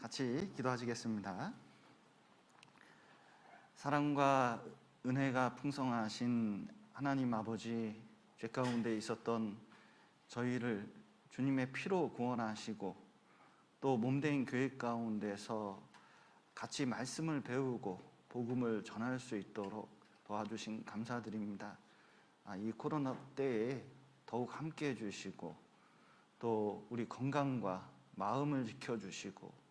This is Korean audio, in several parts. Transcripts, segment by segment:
같이 기도하시겠습니다. 사랑과 은혜가 풍성하신 하나님 아버지, 죄 가운데 있었던 저희를 주님의 피로 구원하시고 또 몸된 교회 가운데서 같이 말씀을 배우고 복음을 전할 수 있도록 도와주신 감사드립니다. 이 코로나 때에 더욱 함께 해주시고 또 우리 건강과 마음을 지켜주시고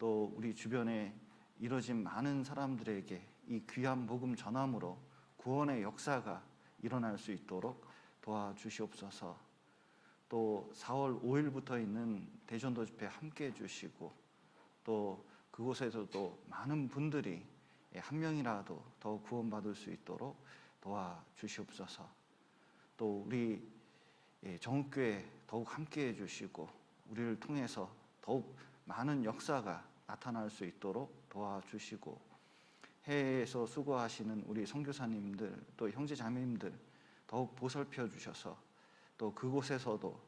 또 우리 주변에 이뤄진 많은 사람들에게 이 귀한 복음 전함으로 구원의 역사가 일어날 수 있도록 도와주시옵소서. 또 4월 5일부터 있는 대전도 집회 함께 해주시고 또 그곳에서도 많은 분들이 한 명이라도 더 구원받을 수 있도록 도와주시옵소서. 또 우리 정읍교회 더욱 함께 해주시고 우리를 통해서 더욱 많은 역사가 나타날 수 있도록 도와주시고 해외에서 수고하시는 우리 선교사님들 또 형제 자매님들 더욱 보살펴 주셔서 또 그곳에서도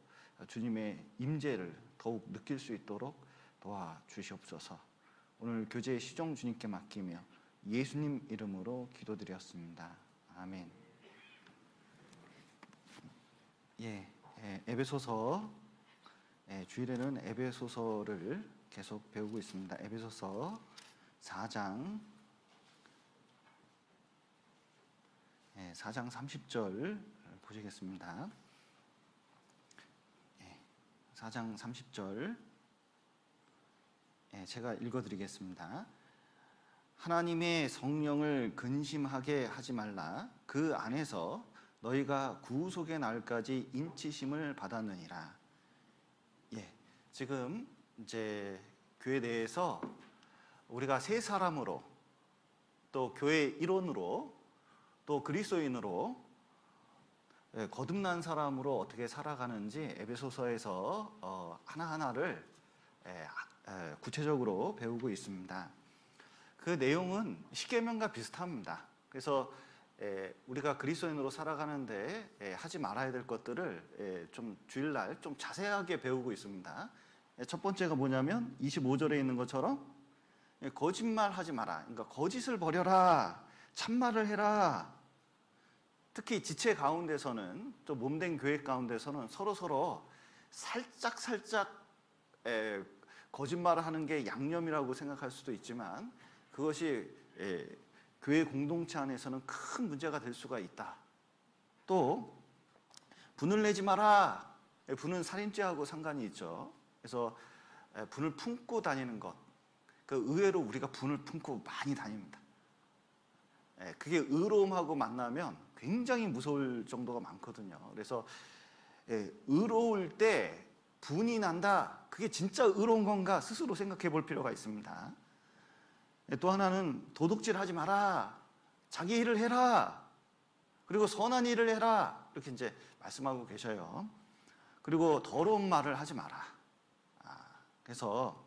주님의 임재를 더욱 느낄 수 있도록 도와주시옵소서. 오늘 교제 시종 주님께 맡기며 예수님 이름으로 기도드렸습니다. 아멘. 에베소서, 주일에는 에베소서를 계속 배우고 있습니다. 에베소서 4장 30절 보시겠습니다. 4장 30절 제가 읽어드리겠습니다. 하나님의 성령을 근심하게 하지 말라. 그 안에서 너희가 구속의 날까지 인치심을 받았느니라. 지금 이제 교회 내에서 우리가 새 사람으로 또 교회 일원으로 또 그리스도인으로 거듭난 사람으로 어떻게 살아가는지 에베소서에서 하나하나를 구체적으로 배우고 있습니다. 그 내용은 십계명과 비슷합니다. 그래서 우리가 그리스도인으로 살아가는데 하지 말아야 될 것들을 좀 주일날 좀 자세하게 배우고 있습니다. 첫 번째가 뭐냐면 25절에 있는 것처럼 거짓말하지 마라. 그러니까 거짓을 버려라. 참말을 해라. 특히 지체 가운데서는 또 몸된 교회 가운데서는 서로 살짝 거짓말을 하는 게 양념이라고 생각할 수도 있지만 그것이 교회 공동체 안에서는 큰 문제가 될 수가 있다. 또 분을 내지 마라. 분은 살인죄하고 상관이 있죠. 그래서 분을 품고 다니는 것, 의외로 우리가 분을 품고 많이 다닙니다. 그게 의로움하고 만나면 굉장히 무서울 정도가 많거든요. 그래서 의로울 때 분이 난다. 그게 진짜 의로운 건가 스스로 생각해 볼 필요가 있습니다. 또 하나는 도둑질하지 마라. 자기 일을 해라. 그리고 선한 일을 해라. 이렇게 이제 말씀하고 계셔요. 그리고 더러운 말을 하지 마라. 그래서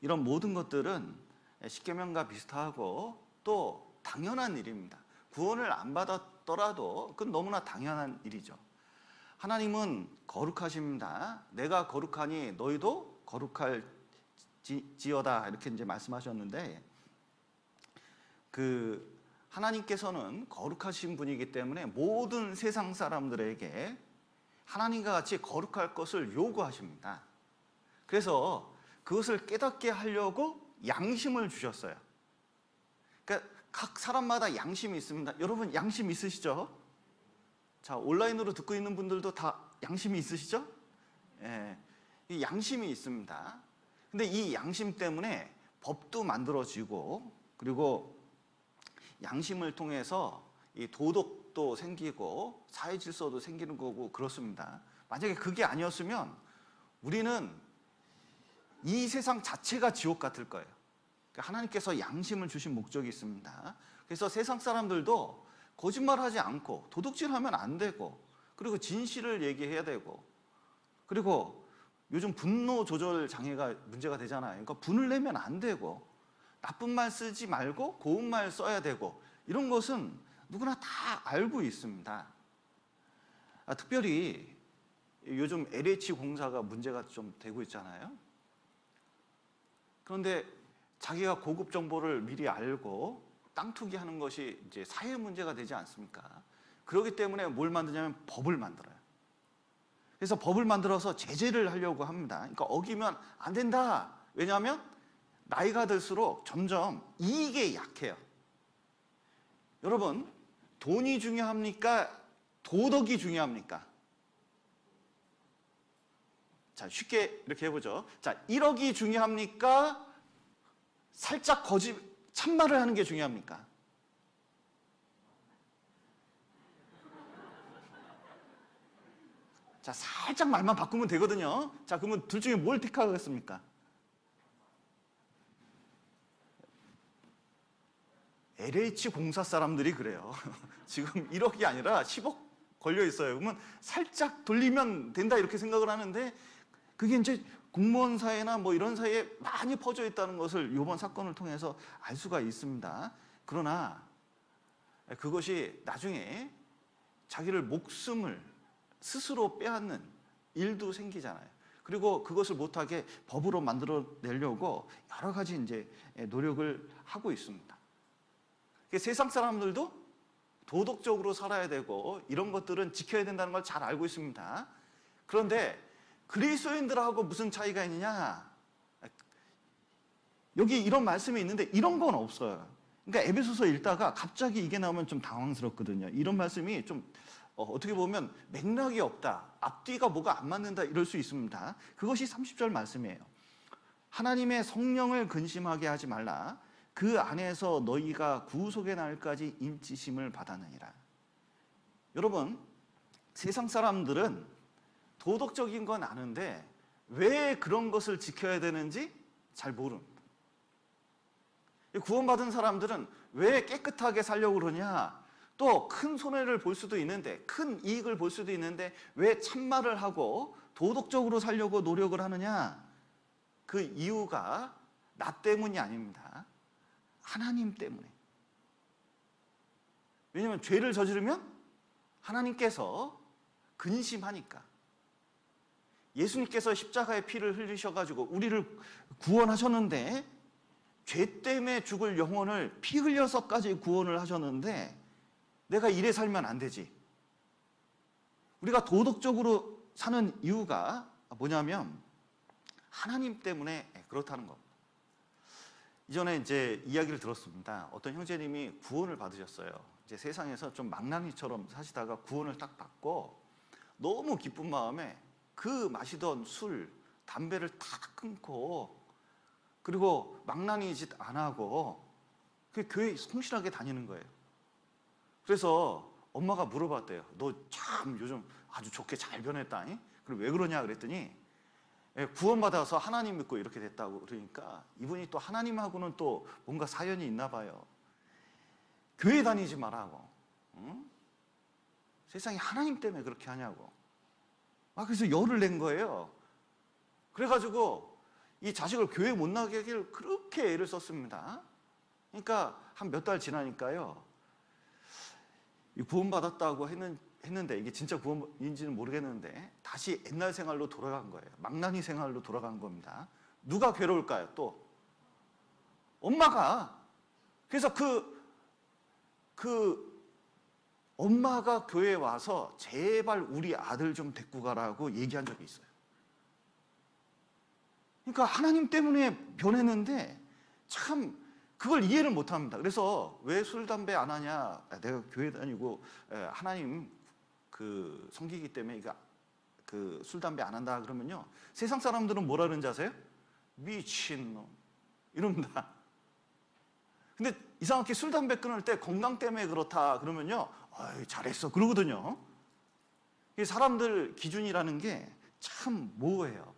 이런 모든 것들은 십계명과 비슷하고 또 당연한 일입니다. 구원을 안 받았더라도 그건 너무나 당연한 일이죠. 하나님은 거룩하십니다. 내가 거룩하니 너희도 거룩할지어다 이렇게 이제 말씀하셨는데 하나님께서는 거룩하신 분이기 때문에 모든 세상 사람들에게 하나님과 같이 거룩할 것을 요구하십니다. 그래서 그것을 깨닫게 하려고 양심을 주셨어요. 그러니까 각 사람마다 양심이 있습니다. 여러분 양심 있으시죠? 자, 온라인으로 듣고 있는 분들도 다 양심이 있으시죠? 이 양심이 있습니다. 근데 이 양심 때문에 법도 만들어지고 그리고 양심을 통해서 이 도덕도 생기고 사회 질서도 생기는 거고 그렇습니다. 만약에 그게 아니었으면 우리는 이 세상 자체가 지옥 같을 거예요. 하나님께서 양심을 주신 목적이 있습니다. 그래서 세상 사람들도 거짓말하지 않고 도둑질하면 안 되고 그리고 진실을 얘기해야 되고 그리고 요즘 분노 조절 장애가 문제가 되잖아요. 그러니까 분을 내면 안 되고 나쁜 말 쓰지 말고 고운 말 써야 되고 이런 것은 누구나 다 알고 있습니다. 특별히 요즘 LH 공사가 문제가 좀 되고 있잖아요. 그런데 자기가 고급 정보를 미리 알고 땅 투기하는 것이 이제 사회 문제가 되지 않습니까? 그렇기 때문에 뭘 만드냐면 법을 만들어요. 그래서 법을 만들어서 제재를 하려고 합니다. 그러니까 어기면 안 된다. 왜냐하면 나이가 들수록 점점 이익에 약해요. 여러분, 돈이 중요합니까? 도덕이 중요합니까? 자, 쉽게 이렇게 해보죠. 자, 1억이 중요합니까? 살짝 참말을 하는 게 중요합니까? 자, 살짝 말만 바꾸면 되거든요. 자, 그러면 둘 중에 뭘 택하겠습니까? LH 공사 사람들이 그래요. 지금 1억이 아니라 10억 걸려 있어요. 그러면 살짝 돌리면 된다 이렇게 생각을 하는데 그게 이제 공무원 사회나 뭐 이런 사회에 많이 퍼져 있다는 것을 이번 사건을 통해서 알 수가 있습니다. 그러나 그것이 나중에 자기를 목숨을 스스로 빼앗는 일도 생기잖아요. 그리고 그것을 못하게 법으로 만들어내려고 여러 가지 이제 노력을 하고 있습니다. 세상 사람들도 도덕적으로 살아야 되고 이런 것들은 지켜야 된다는 걸 잘 알고 있습니다. 그런데 그리스도인들하고 무슨 차이가 있느냐? 여기 이런 말씀이 있는데 이런 건 없어요. 그러니까 에베소서 읽다가 갑자기 이게 나오면 좀 당황스럽거든요. 이런 말씀이 좀 어떻게 보면 맥락이 없다. 앞뒤가 뭐가 안 맞는다 이럴 수 있습니다. 그것이 30절 말씀이에요. 하나님의 성령을 근심하게 하지 말라. 그 안에서 너희가 구속의 날까지 인치심을 받았느니라. 여러분, 세상 사람들은 도덕적인 건 아는데 왜 그런 것을 지켜야 되는지 잘 모릅니다. 구원받은 사람들은 왜 깨끗하게 살려고 그러냐? 또 큰 손해를 볼 수도 있는데, 큰 이익을 볼 수도 있는데 왜 참말을 하고 도덕적으로 살려고 노력을 하느냐? 그 이유가 나 때문이 아닙니다. 하나님 때문에. 왜냐하면 죄를 저지르면 하나님께서 근심하니까. 예수님께서 십자가의 피를 흘리셔가지고 우리를 구원하셨는데 죄 때문에 죽을 영혼을 피 흘려서까지 구원을 하셨는데 내가 이래 살면 안 되지. 우리가 도덕적으로 사는 이유가 뭐냐면 하나님 때문에 그렇다는 겁니다. 이전에 이제 이야기를 들었습니다. 어떤 형제님이 구원을 받으셨어요. 이제 세상에서 좀 망나니처럼 사시다가 구원을 딱 받고 너무 기쁜 마음에 그 마시던 술, 담배를 다 끊고 그리고 망나니 짓 안 하고 그 교회 성실하게 다니는 거예요. 그래서 엄마가 물어봤대요. 너 참 요즘 아주 좋게 잘 변했다. 그리고 왜 그러냐 그랬더니 구원받아서 하나님 믿고 이렇게 됐다고 그러니까 이분이 또 하나님하고는 또 뭔가 사연이 있나 봐요. 교회 다니지 말라고. 응? 세상에 하나님 때문에 그렇게 하냐고. 그래서 열을 낸 거예요. 그래가지고 이 자식을 교회 못 나게 하기를 그렇게 애를 썼습니다. 그러니까 한 몇 달 지나니까요. 구원받았다고 했는데 이게 진짜 구원인지는 모르겠는데 다시 옛날 생활로 돌아간 거예요. 망나니 생활로 돌아간 겁니다. 누가 괴로울까요? 또 엄마가. 그래서 그 엄마가 교회에 와서 제발 우리 아들 좀 데리고 가라고 얘기한 적이 있어요. 그러니까 하나님 때문에 변했는데 참 그걸 이해를 못합니다. 그래서 왜 술, 담배 안 하냐? 내가 교회 다니고 하나님 그 섬기기 때문에 그 술, 담배 안 한다 그러면요. 세상 사람들은 뭐라 그러는지 아세요? 미친놈 이럽니다. 근데 이상하게 술, 담배 끊을 때 건강 때문에 그렇다 그러면요. 잘했어 그러거든요. 사람들 기준이라는 게 참 모호해요.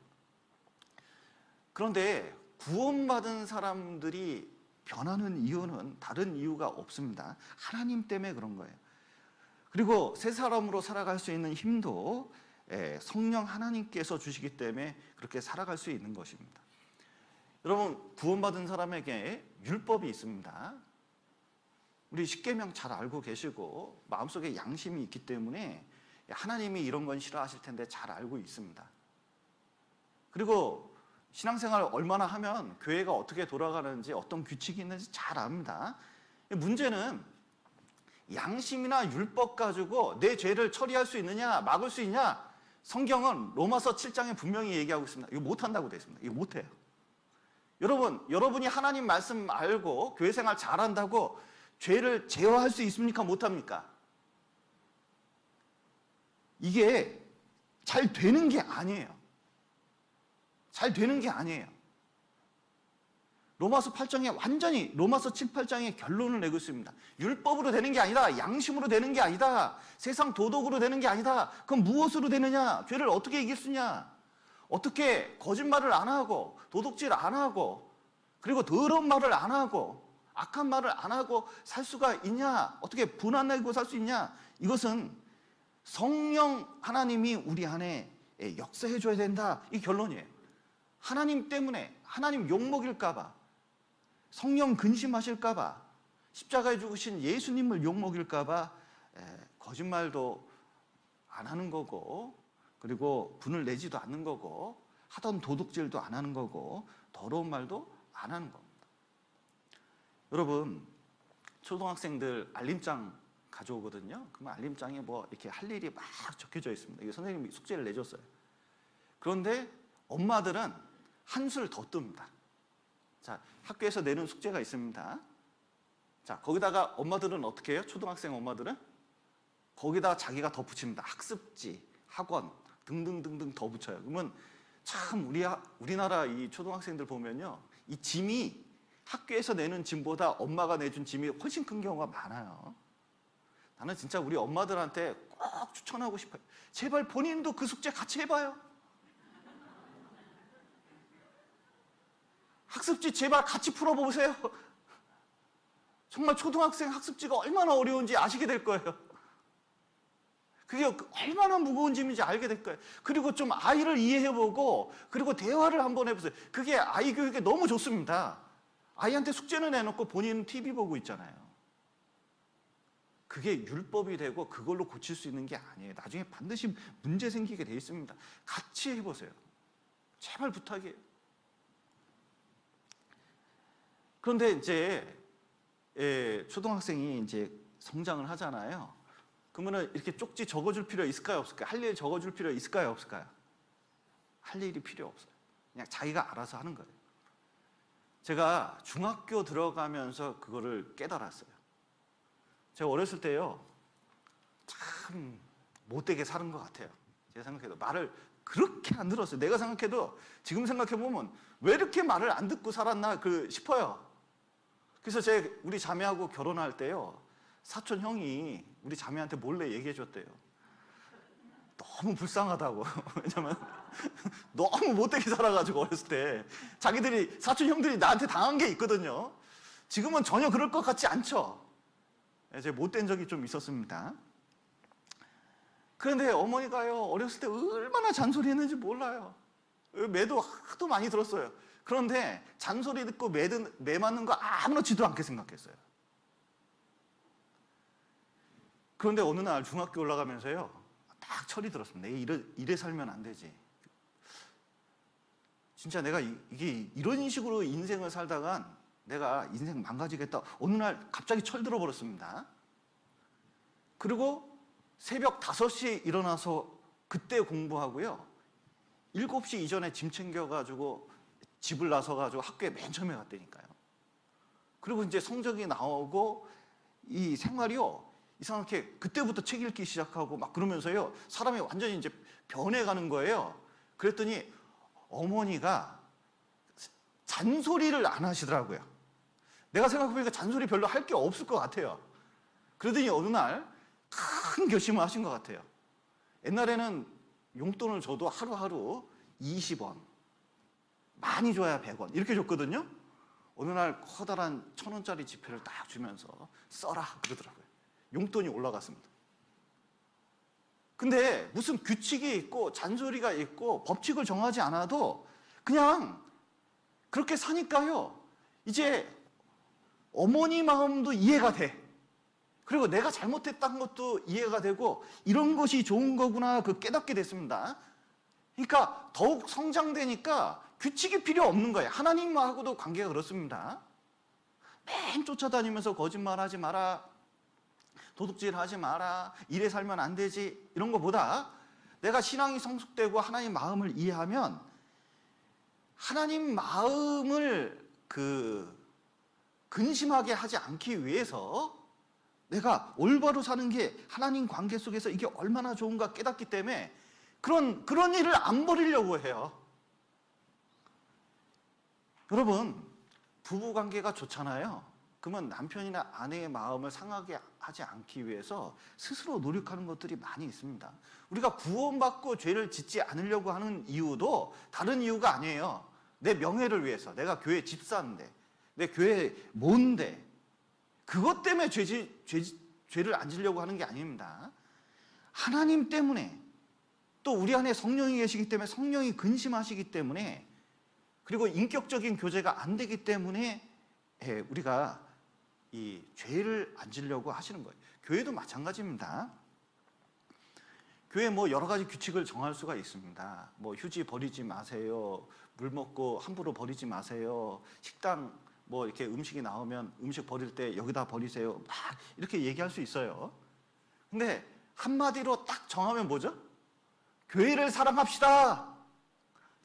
그런데 구원받은 사람들이 변하는 이유는 다른 이유가 없습니다. 하나님 때문에 그런 거예요. 그리고 새 사람으로 살아갈 수 있는 힘도 성령 하나님께서 주시기 때문에 그렇게 살아갈 수 있는 것입니다. 여러분, 구원받은 사람에게 율법이 있습니다. 우리 십계명 잘 알고 계시고 마음속에 양심이 있기 때문에 하나님이 이런 건 싫어하실 텐데 잘 알고 있습니다. 그리고 신앙생활 얼마나 하면 교회가 어떻게 돌아가는지 어떤 규칙이 있는지 잘 압니다. 문제는 양심이나 율법 가지고 내 죄를 처리할 수 있느냐 막을 수 있냐. 성경은 로마서 7장에 분명히 얘기하고 있습니다. 이거 못한다고 되어 있습니다. 이거 못해요. 여러분이 하나님 말씀 알고 교회 생활 잘한다고 죄를 제어할 수 있습니까? 못합니까? 이게 잘 되는 게 아니에요. 잘 되는 게 아니에요. 로마서 8장에 완전히 로마서 7, 8장에 결론을 내고 있습니다. 율법으로 되는 게 아니다. 양심으로 되는 게 아니다. 세상 도덕으로 되는 게 아니다. 그럼 무엇으로 되느냐? 죄를 어떻게 이길 수 있냐? 어떻게 거짓말을 안 하고 도둑질 안 하고 그리고 더러운 말을 안 하고 악한 말을 안 하고 살 수가 있냐? 어떻게 분한 내고 살 수 있냐? 이것은 성령 하나님이 우리 안에 역사해 줘야 된다. 이 결론이에요. 하나님 때문에 하나님 욕먹일까 봐 성령 근심하실까 봐 십자가에 죽으신 예수님을 욕먹일까 봐 거짓말도 안 하는 거고 그리고 분을 내지도 않는 거고 하던 도둑질도 안 하는 거고 더러운 말도 안 하는 겁니다. 여러분 초등학생들 알림장 가져오거든요. 그러면 알림장에 뭐 이렇게 할 일이 막 적혀져 있습니다. 이게 선생님이 숙제를 내줬어요. 그런데 엄마들은 한술 더 뜹니다. 자, 학교에서 내는 숙제가 있습니다. 자, 거기다가 엄마들은 어떻게 해요? 초등학생 엄마들은 거기다가 자기가 덧붙입니다. 학습지, 학원 등등등등 더 붙여요. 그러면 참 우리나라 이 초등학생들 보면요, 이 짐이 학교에서 내는 짐보다 엄마가 내준 짐이 훨씬 큰 경우가 많아요. 나는 진짜 우리 엄마들한테 꼭 추천하고 싶어요. 제발 본인도 그 숙제 같이 해봐요. 학습지 제발 같이 풀어보세요. 정말 초등학생 학습지가 얼마나 어려운지 아시게 될 거예요. 그게 얼마나 무거운 짐인지 알게 될 거예요. 그리고 좀 아이를 이해해보고 그리고 대화를 한번 해보세요. 그게 아이 교육에 너무 좋습니다. 아이한테 숙제는 해놓고 본인은 TV 보고 있잖아요. 그게 율법이 되고 그걸로 고칠 수 있는 게 아니에요. 나중에 반드시 문제 생기게 돼 있습니다. 같이 해보세요. 제발 부탁이에요. 그런데 이제 초등학생이 이제 성장을 하잖아요. 그러면은 이렇게 쪽지 적어줄 필요 있을까요, 없을까요? 할 일 적어줄 필요 있을까요, 없을까요? 할 일이 필요 없어요. 그냥 자기가 알아서 하는 거예요. 제가 중학교 들어가면서 그거를 깨달았어요. 제가 어렸을 때요, 참 못되게 사는 것 같아요. 제가 생각해도 말을 그렇게 안 들었어요. 내가 생각해도 지금 생각해보면 왜 이렇게 말을 안 듣고 살았나 싶어요. 그래서 우리 자매하고 결혼할 때요, 사촌 형이 우리 자매한테 몰래 얘기해 줬대요. 너무 불쌍하다고. 왜냐면 너무 못되게 살아가지고 어렸을 때 사촌 형들이 나한테 당한 게 있거든요. 지금은 전혀 그럴 것 같지 않죠. 제가 못된 적이 좀 있었습니다. 그런데 어머니가요, 어렸을 때 얼마나 잔소리 했는지 몰라요. 매도 하도 많이 들었어요. 그런데 잔소리 듣고 매 맞는 거 아무렇지도 않게 생각했어요. 그런데 어느 날 중학교 올라가면서요, 딱 철이 들었습니다. 내가 이래 살면 안 되지. 진짜 내가 이런 식으로 인생을 살다간 내가 인생 망가지겠다. 어느 날 갑자기 철 들어버렸습니다. 그리고 새벽 5시에 일어나서 그때 공부하고요, 7시 이전에 짐 챙겨가지고 집을 나서가지고 학교에 맨 처음에 갔다니까요. 그리고 이제 성적이 나오고 이 생활이요, 이상하게 그때부터 책 읽기 시작하고 막 그러면서요, 사람이 완전히 이제 변해가는 거예요. 그랬더니 어머니가 잔소리를 안 하시더라고요. 내가 생각해보니까 잔소리 별로 할 게 없을 것 같아요. 그러더니 어느 날 큰 결심을 하신 것 같아요. 옛날에는 용돈을 줘도 하루하루 20원, 많이 줘야 100원 이렇게 줬거든요. 어느 날 커다란 1,000원짜리 지폐를 딱 주면서 써라 그러더라고요. 용돈이 올라갔습니다. 근데 무슨 규칙이 있고 잔소리가 있고 법칙을 정하지 않아도 그냥 그렇게 사니까요, 이제 어머니 마음도 이해가 돼. 그리고 내가 잘못했다는 것도 이해가 되고 이런 것이 좋은 거구나 그 깨닫게 됐습니다. 그러니까 더욱 성장되니까 규칙이 필요 없는 거예요. 하나님하고도 관계가 그렇습니다. 맨 쫓아다니면서 거짓말하지 마라, 도둑질하지 마라, 이래 살면 안 되지, 이런 거보다 내가 신앙이 성숙되고 하나님 마음을 이해하면 하나님 마음을 근심하게 하지 않기 위해서 내가 올바로 사는 게 하나님 관계 속에서 이게 얼마나 좋은가 깨닫기 때문에 그런 일을 안 버리려고 해요. 여러분, 부부 관계가 좋잖아요. 그러면 남편이나 아내의 마음을 상하게 하지 않기 위해서 스스로 노력하는 것들이 많이 있습니다. 우리가 구원받고 죄를 짓지 않으려고 하는 이유도 다른 이유가 아니에요. 내 명예를 위해서, 내가 교회 집사인데, 내 교회 모인데, 그것 때문에 죄를 안 지려고 하는 게 아닙니다. 하나님 때문에, 또 우리 안에 성령이 계시기 때문에, 성령이 근심하시기 때문에, 그리고 인격적인 교제가 안 되기 때문에 우리가 이 죄를 안 지려고 하시는 거예요. 교회도 마찬가지입니다. 교회 뭐 여러 가지 규칙을 정할 수가 있습니다. 뭐 휴지 버리지 마세요, 물 먹고 함부로 버리지 마세요, 식당 뭐 이렇게 음식이 나오면 음식 버릴 때 여기다 버리세요, 막 이렇게 얘기할 수 있어요. 근데 한마디로 딱 정하면 뭐죠? 교회를 사랑합시다.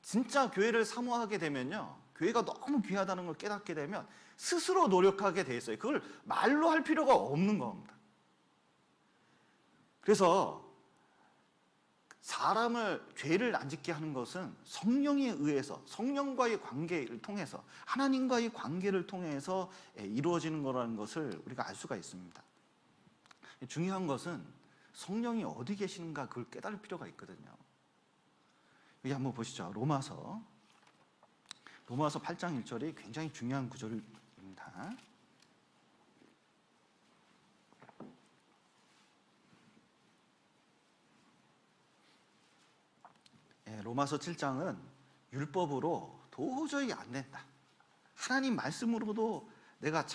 진짜 교회를 사모하게 되면요, 교회가 너무 귀하다는 걸 깨닫게 되면 스스로 노력하게 돼 있어요. 그걸 말로 할 필요가 없는 겁니다. 그래서 사람을 죄를 안 짓게 하는 것은 성령에 의해서, 성령과의 관계를 통해서, 하나님과의 관계를 통해서 이루어지는 거라는 것을 우리가 알 수가 있습니다. 중요한 것은 성령이 어디 계시는가, 그걸 깨달을 필요가 있거든요. 여기 한번 보시죠. 로마서 8장 1절이 굉장히 중요한 구절입니다. 로마서 7장은 율법으로 도저히 안 된다, 하나님 말씀으로도 내가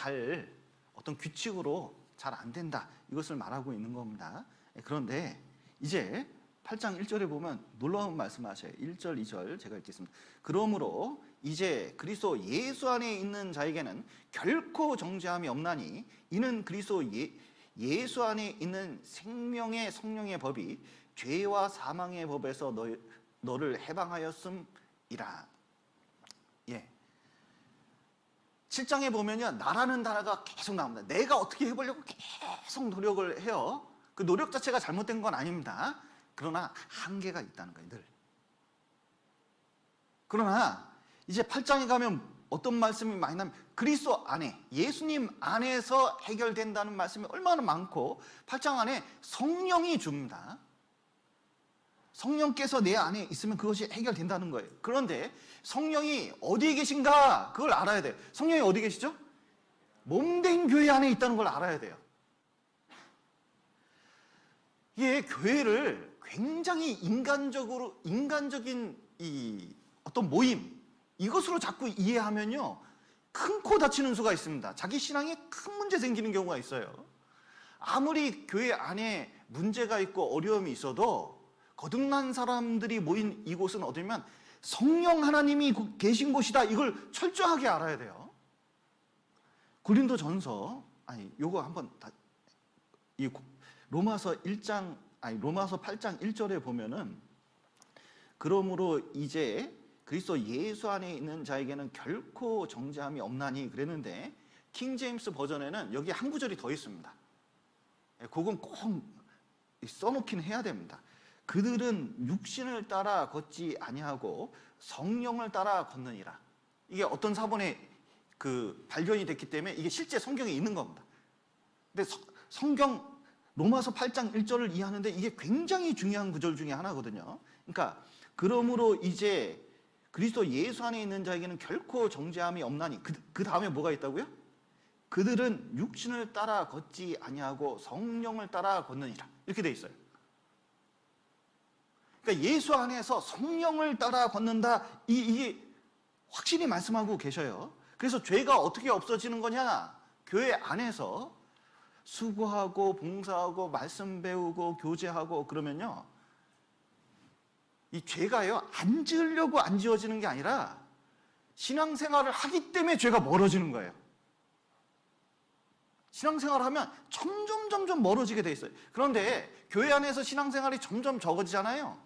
어떤 규칙으로 잘 안 된다, 이것을 말하고 있는 겁니다. 그런데 이제 8장 1절에 보면 놀라운 말씀하셔요. 1절, 2절 제가 읽겠습니다. 그러므로 이제 그리스도 예수 안에 있는 자에게는 결코 정죄함이 없나니 이는 그리스도 예수 안에 있는 생명의 성령의 법이 죄와 사망의 법에서 너를 해방하였음이라. 7장에 보면요, 나라는 단어가 계속 나옵니다. 내가 어떻게 해보려고 계속 노력을 해요. 그 노력 자체가 잘못된 건 아닙니다. 그러나 한계가 있다는 거예요, 늘. 그러나 이제 8장에 가면 어떤 말씀이 많이 나면 그리스도 안에, 예수님 안에서 해결된다는 말씀이 얼마나 많고, 8장 안에 성령이 줍니다. 성령께서 내 안에 있으면 그것이 해결된다는 거예요. 그런데 성령이 어디에 계신가, 그걸 알아야 돼요. 성령이 어디 계시죠? 몸된 교회 안에 있다는 걸 알아야 돼요. 이게 교회를 굉장히 인간적인 이 어떤 모임, 이것으로 자꾸 이해하면요, 큰 코 다치는 수가 있습니다. 자기 신앙에 큰 문제 생기는 경우가 있어요. 아무리 교회 안에 문제가 있고 어려움이 있어도 거듭난 사람들이 모인 이곳은 어디면 성령 하나님이 계신 곳이다, 이걸 철저하게 알아야 돼요. 고린도전서, 요거 한번 로마서 8장 1절에 보면은 그러므로 이제 그리스도 예수 안에 있는 자에게는 결코 정죄함이 없나니 그랬는데, 킹제임스 버전에는 여기 한 구절이 더 있습니다. 그건 꼭 써놓긴 해야 됩니다. 그들은 육신을 따라 걷지 아니하고 성령을 따라 걷느니라. 이게 어떤 사본에 발견이 됐기 때문에 이게 실제 성경에 있는 겁니다. 근데 성경 로마서 8장 1절을 이해하는데 이게 굉장히 중요한 구절 중에 하나거든요. 그러니까 그러므로 이제 그리스도 예수 안에 있는 자에게는 결코 정죄함이 없나니, 그 다음에 뭐가 있다고요? 그들은 육신을 따라 걷지 아니하고 성령을 따라 걷느니라, 이렇게 돼 있어요. 그러니까 예수 안에서 성령을 따라 걷는다, 이게 확실히 말씀하고 계셔요. 그래서 죄가 어떻게 없어지는 거냐? 교회 안에서 수고하고 봉사하고 말씀 배우고 교제하고 그러면요, 이 죄가요, 안 지으려고 안 지어지는 게 아니라 신앙생활을 하기 때문에 죄가 멀어지는 거예요. 신앙생활을 하면 점점 멀어지게 돼 있어요. 그런데 교회 안에서 신앙생활이 점점 적어지잖아요.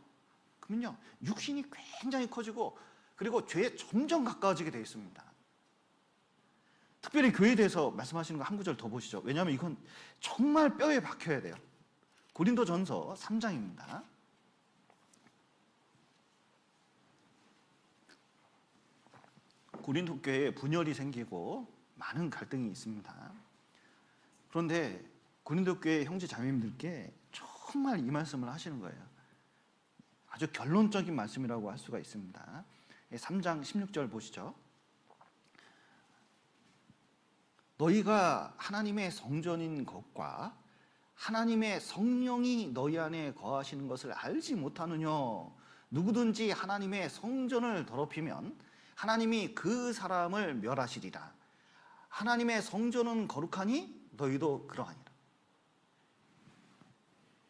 그러면요, 육신이 굉장히 커지고 그리고 죄에 점점 가까워지게 돼 있습니다. 특별히 교회에 대해서 말씀하시는 거 한 구절 더 보시죠. 왜냐하면 이건 정말 뼈에 박혀야 돼요. 고린도전서 3장입니다. 고린도 교회에 분열이 생기고 많은 갈등이 있습니다. 그런데 고린도 교회 형제 자매님들께 정말 이 말씀을 하시는 거예요. 아주 결론적인 말씀이라고 할 수가 있습니다. 3장 16절 보시죠. 너희가 하나님의 성전인 것과 하나님의 성령이 너희 안에 거하시는 것을 알지 못하느냐. 누구든지 하나님의 성전을 더럽히면 하나님이 그 사람을 멸하시리라. 하나님의 성전은 거룩하니 너희도 그러하니라.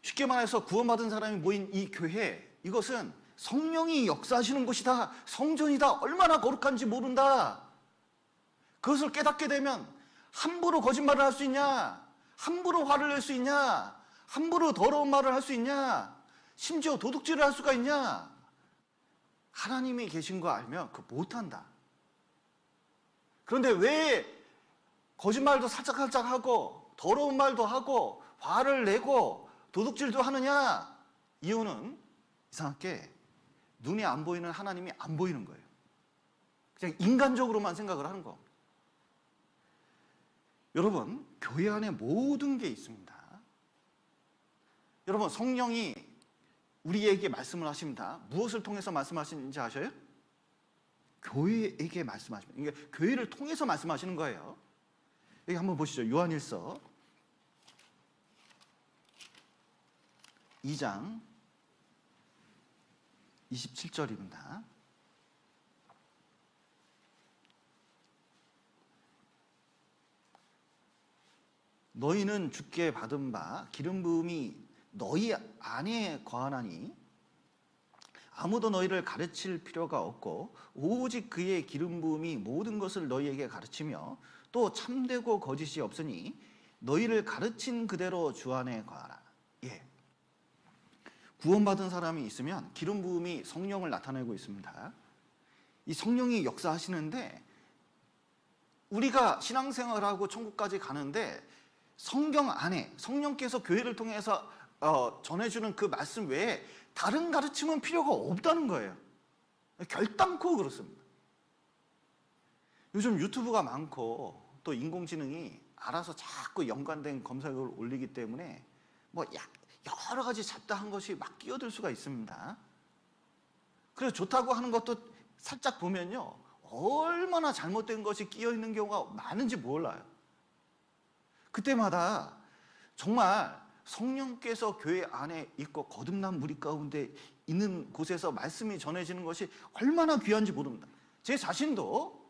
쉽게 말해서 구원받은 사람이 모인 이 교회, 이것은 성령이 역사하시는 곳이다. 성전이다. 얼마나 거룩한지 모른다. 그것을 깨닫게 되면 함부로 거짓말을 할 수 있냐? 함부로 화를 낼 수 있냐? 함부로 더러운 말을 할 수 있냐? 심지어 도둑질을 할 수가 있냐? 하나님이 계신 거 알면 그 못한다. 그런데 왜 거짓말도 살짝살짝 하고 더러운 말도 하고 화를 내고 도둑질도 하느냐? 이유는 이상하게 눈에 안 보이는 하나님이 안 보이는 거예요. 그냥 인간적으로만 생각을 하는 거. 여러분, 교회 안에 모든 게 있습니다. 여러분, 성령이 우리에게 말씀을 하십니다. 무엇을 통해서 말씀하시는지 아셔요? 교회에게 말씀하십니다. 그러니까 교회를 통해서 말씀하시는 거예요. 여기 한번 보시죠. 요한일서 2장 27절입니다. 너희는 주께 받은 바 기름 부음이 너희 안에 거하나니 아무도 너희를 가르칠 필요가 없고 오직 그의 기름 부음이 모든 것을 너희에게 가르치며 또 참되고 거짓이 없으니 너희를 가르친 그대로 주 안에 거하라. 예. 구원받은 사람이 있으면 기름 부음이 성령을 나타내고 있습니다. 이 성령이 역사하시는데 우리가 신앙생활을 하고 천국까지 가는데 성경 안에 성령께서 교회를 통해서 전해주는 그 말씀 외에 다른 가르침은 필요가 없다는 거예요. 결단코 그렇습니다. 요즘 유튜브가 많고 또 인공지능이 알아서 자꾸 연관된 검색어를 올리기 때문에 뭐 여러 가지 잡다한 것이 막 끼어들 수가 있습니다. 그래서 좋다고 하는 것도 살짝 보면요, 얼마나 잘못된 것이 끼어 있는 경우가 많은지 몰라요. 그때마다 정말 성령께서 교회 안에 있고 거듭난 무리 가운데 있는 곳에서 말씀이 전해지는 것이 얼마나 귀한지 모릅니다. 제 자신도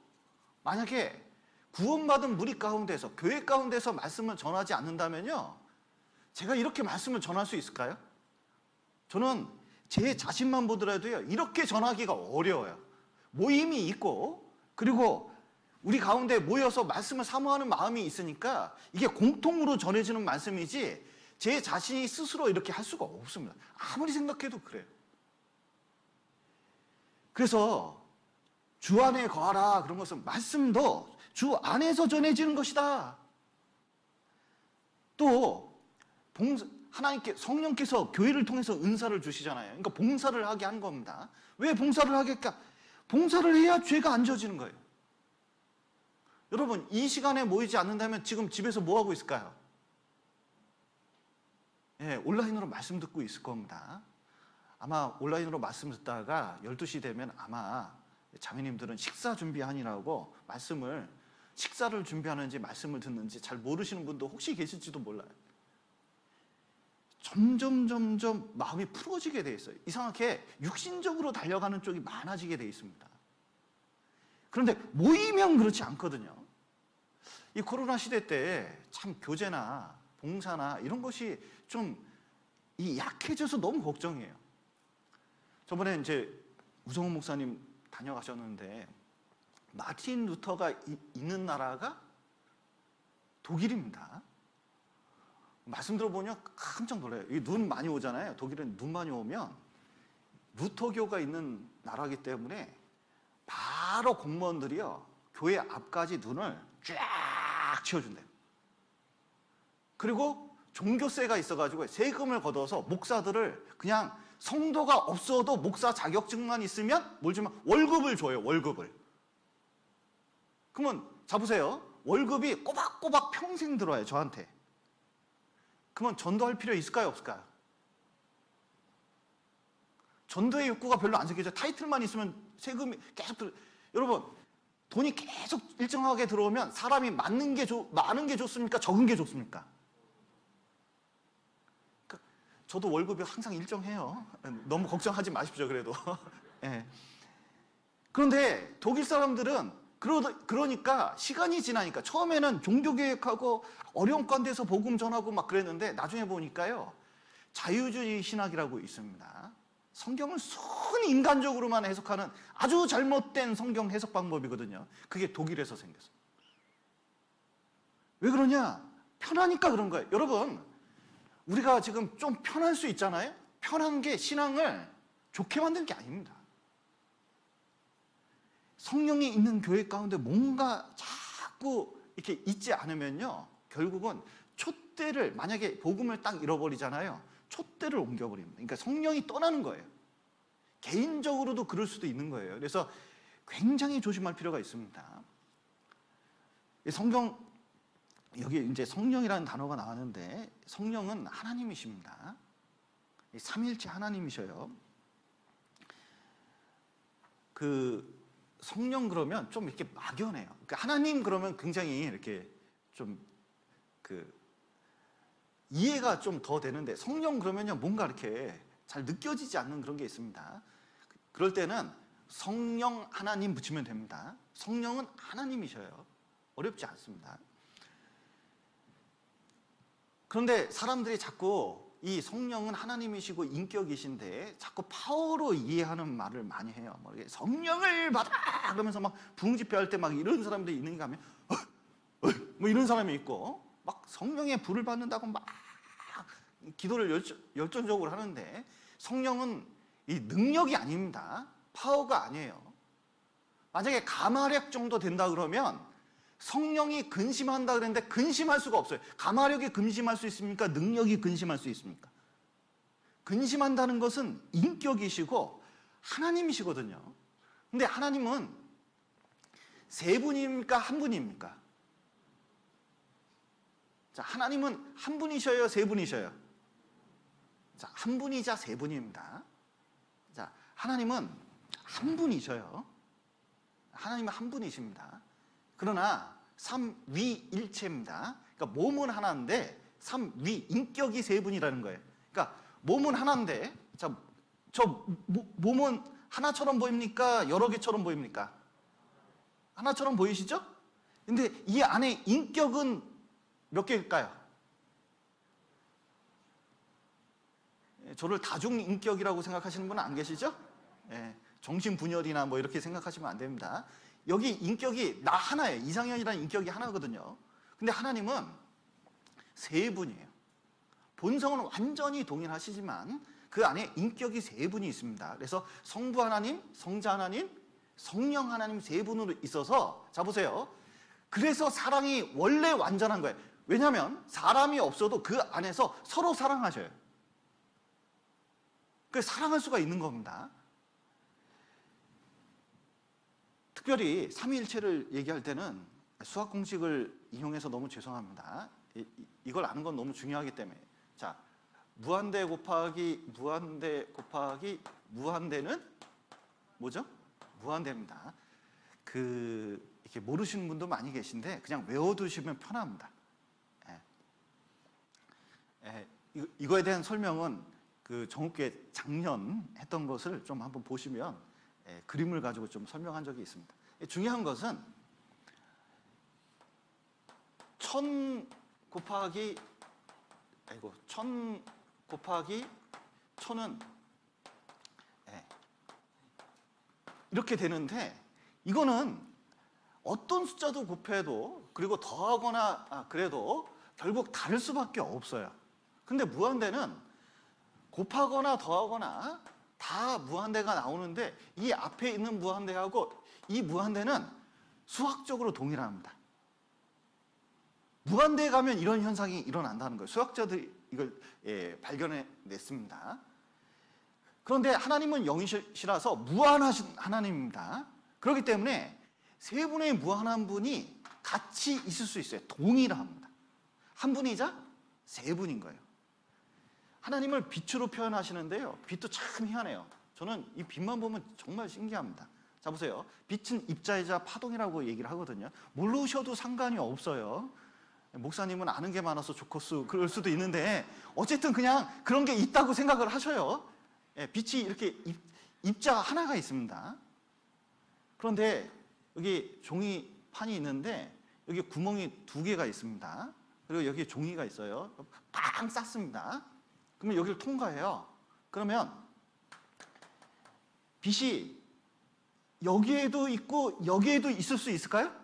만약에 구원받은 무리 가운데서 교회 가운데서 말씀을 전하지 않는다면요, 제가 이렇게 말씀을 전할 수 있을까요? 저는 제 자신만 보더라도요, 이렇게 전하기가 어려워요. 모임이 있고 그리고 우리 가운데 모여서 말씀을 사모하는 마음이 있으니까 이게 공통으로 전해지는 말씀이지 제 자신이 스스로 이렇게 할 수가 없습니다. 아무리 생각해도 그래요. 그래서 주 안에 거하라 그런 것은 말씀도 주 안에서 전해지는 것이다. 또 하나님께 성령께서 교회를 통해서 은사를 주시잖아요. 그러니까 봉사를 하게 한 겁니다. 왜 봉사를 하겠까? 봉사를 해야 죄가 안 져지는 거예요. 여러분, 이 시간에 모이지 않는다면 지금 집에서 뭐 하고 있을까요? 예, 온라인으로 말씀 듣고 있을 겁니다. 아마 온라인으로 말씀 듣다가 12시 되면 아마 자매님들은 식사 준비하느라고 식사를 준비하는지 말씀을 듣는지 잘 모르시는 분도 혹시 계실지도 몰라요. 점점 마음이 풀어지게 돼 있어요. 이상하게 육신적으로 달려가는 쪽이 많아지게 돼 있습니다. 그런데 모이면 그렇지 않거든요. 이 코로나 시대 때 참 교제나 봉사나 이런 것이 좀 약해져서 너무 걱정이에요. 저번에 이제 우성훈 목사님 다녀가셨는데 마틴 루터가 있는 나라가 독일입니다. 말씀 들어보면 깜짝 놀라요. 눈 많이 오잖아요. 독일은 눈 많이 오면 루터교가 있는 나라이기 때문에 바로 공무원들이요, 교회 앞까지 눈을 쫙 치워준대요. 그리고 종교세가 있어가지고 세금을 걷어서 목사들을 그냥 성도가 없어도 목사 자격증만 있으면 뭘 주면 월급을 줘요. 월급을. 그러면 잡으세요. 월급이 꼬박꼬박 평생 들어와요. 저한테. 그러면 전도할 필요 있을까요? 없을까요? 전도의 욕구가 별로 안 생기죠. 타이틀만 있으면 세금이 계속 여러분, 돈이 계속 일정하게 들어오면 사람이 많은 게 좋습니까? 적은 게 좋습니까? 저도 월급이 항상 일정해요. 너무 걱정하지 마십시오. 그래도. 네. 그런데 독일 사람들은 그러니까 시간이 지나니까 처음에는 종교개혁하고 어려운 가운데서 복음 전하고 막 그랬는데 나중에 보니까요, 자유주의 신학이라고 있습니다. 성경을 순인간적으로만 해석하는 아주 잘못된 성경 해석 방법이거든요. 그게 독일에서 생겼어요. 왜 그러냐? 편하니까 그런 거예요. 여러분, 우리가 지금 좀 편할 수 있잖아요. 편한 게 신앙을 좋게 만든 게 아닙니다. 성령이 있는 교회 가운데 뭔가 자꾸 이렇게 있지 않으면요, 결국은 촛대를, 만약에 복음을 딱 잃어버리잖아요. 촛대를 옮겨버립니다. 그러니까 성령이 떠나는 거예요. 개인적으로도 그럴 수도 있는 거예요. 그래서 굉장히 조심할 필요가 있습니다. 성경, 여기 이제 성령이라는 단어가 나왔는데, 성령은 하나님이십니다. 삼위일체 하나님이셔요. 성령 그러면 좀 이렇게 막연해요. 그러니까 하나님 그러면 굉장히 이렇게 좀 이해가 좀 더 되는데, 성령 그러면요, 뭔가 이렇게 잘 느껴지지 않는 그런 게 있습니다. 그럴 때는 성령 하나님 붙이면 됩니다. 성령은 하나님이셔요. 어렵지 않습니다. 그런데 사람들이 자꾸 이 성령은 하나님이시고 인격이신데 자꾸 파워로 이해하는 말을 많이 해요. 뭐 성령을 받아 그러면서 막 부흥집회할 때 막 이런 사람들이 있는가 하면 뭐 이런 사람이 있고, 막 성령의 불을 받는다고 막 기도를 열정적으로 하는데, 성령은 이 능력이 아닙니다. 파워가 아니에요. 만약에 가마력 정도 된다 그러면 성령이 근심한다 그랬는데 근심할 수가 없어요. 가마력이 근심할 수 있습니까? 능력이 근심할 수 있습니까? 근심한다는 것은 인격이시고 하나님이시거든요. 근데 하나님은 세 분입니까? 한 분입니까? 자, 하나님은 한 분이셔요? 세 분이셔요? 자, 한 분이자 세 분입니다. 자, 하나님은 한 분이셔요. 하나님은 한 분이십니다. 그러나 삼위일체입니다. 그러니까 몸은 하나인데 삼위, 인격이 세 분이라는 거예요. 그러니까 몸은 하나인데, 자, 몸은 하나처럼 보입니까? 여러 개처럼 보입니까? 하나처럼 보이시죠? 근데 이 안에 인격은 몇 개일까요? 저를 다중인격이라고 생각하시는 분은 안 계시죠? 예, 정신분열이나 뭐 이렇게 생각하시면 안 됩니다. 여기 인격이 나 하나예요. 이상현이라는 인격이 하나거든요. 근데 하나님은 세 분이에요. 본성은 완전히 동일하시지만 그 안에 인격이 세 분이 있습니다. 그래서 성부 하나님, 성자 하나님, 성령 하나님 세 분으로 있어서, 자 보세요. 그래서 사랑이 원래 완전한 거예요. 왜냐하면 사람이 없어도 그 안에서 서로 사랑하셔요. 그 사랑할 수가 있는 겁니다. 특별히 삼위일체를 얘기할 때는 수학 공식을 이용해서 너무 죄송합니다. 이걸 아는 건 너무 중요하기 때문에. 자, 무한대 곱하기 무한대는 뭐죠? 무한대입니다. 이렇게 모르시는 분도 많이 계신데 그냥 외워두시면 편합니다. 이거에 대한 설명은 정욱교회 작년 했던 것을 좀 한번 보시면 그림을 가지고 좀 설명한 적이 있습니다. 중요한 것은 1000 곱하기 1000은 이렇게 되는데, 이거는 어떤 숫자도 곱해도 그리고 더하거나 그래도 결국 다를 수밖에 없어요. 근데 무한대는 곱하거나 더하거나 다 무한대가 나오는데 이 앞에 있는 무한대하고 이 무한대는 수학적으로 동일합니다. 무한대에 가면 이런 현상이 일어난다는 거예요. 수학자들이 이걸 발견해냈습니다. 그런데 하나님은 영이시라서 무한하신 하나님입니다. 그렇기 때문에 세 분의 무한한 분이 같이 있을 수 있어요. 동일합니다. 한 분이자 세 분인 거예요. 하나님을 빛으로 표현하시는데요. 빛도 참 희한해요. 저는 이 빛만 보면 정말 신기합니다. 자, 보세요. 빛은 입자이자 파동이라고 얘기를 하거든요. 모르셔도 상관이 없어요. 목사님은 아는 게 많아서 좋겠어 그럴 수도 있는데 어쨌든 그냥 그런 게 있다고 생각을 하셔요. 빛이 이렇게 입자 하나가 있습니다. 그런데 여기 종이판이 있는데 여기 구멍이 2개가 있습니다. 그리고 여기 종이가 있어요. 팡 쌌습니다. 그러면 여기를 통과해요. 그러면 빛이 여기에도 있고 여기에도 있을 수 있을까요?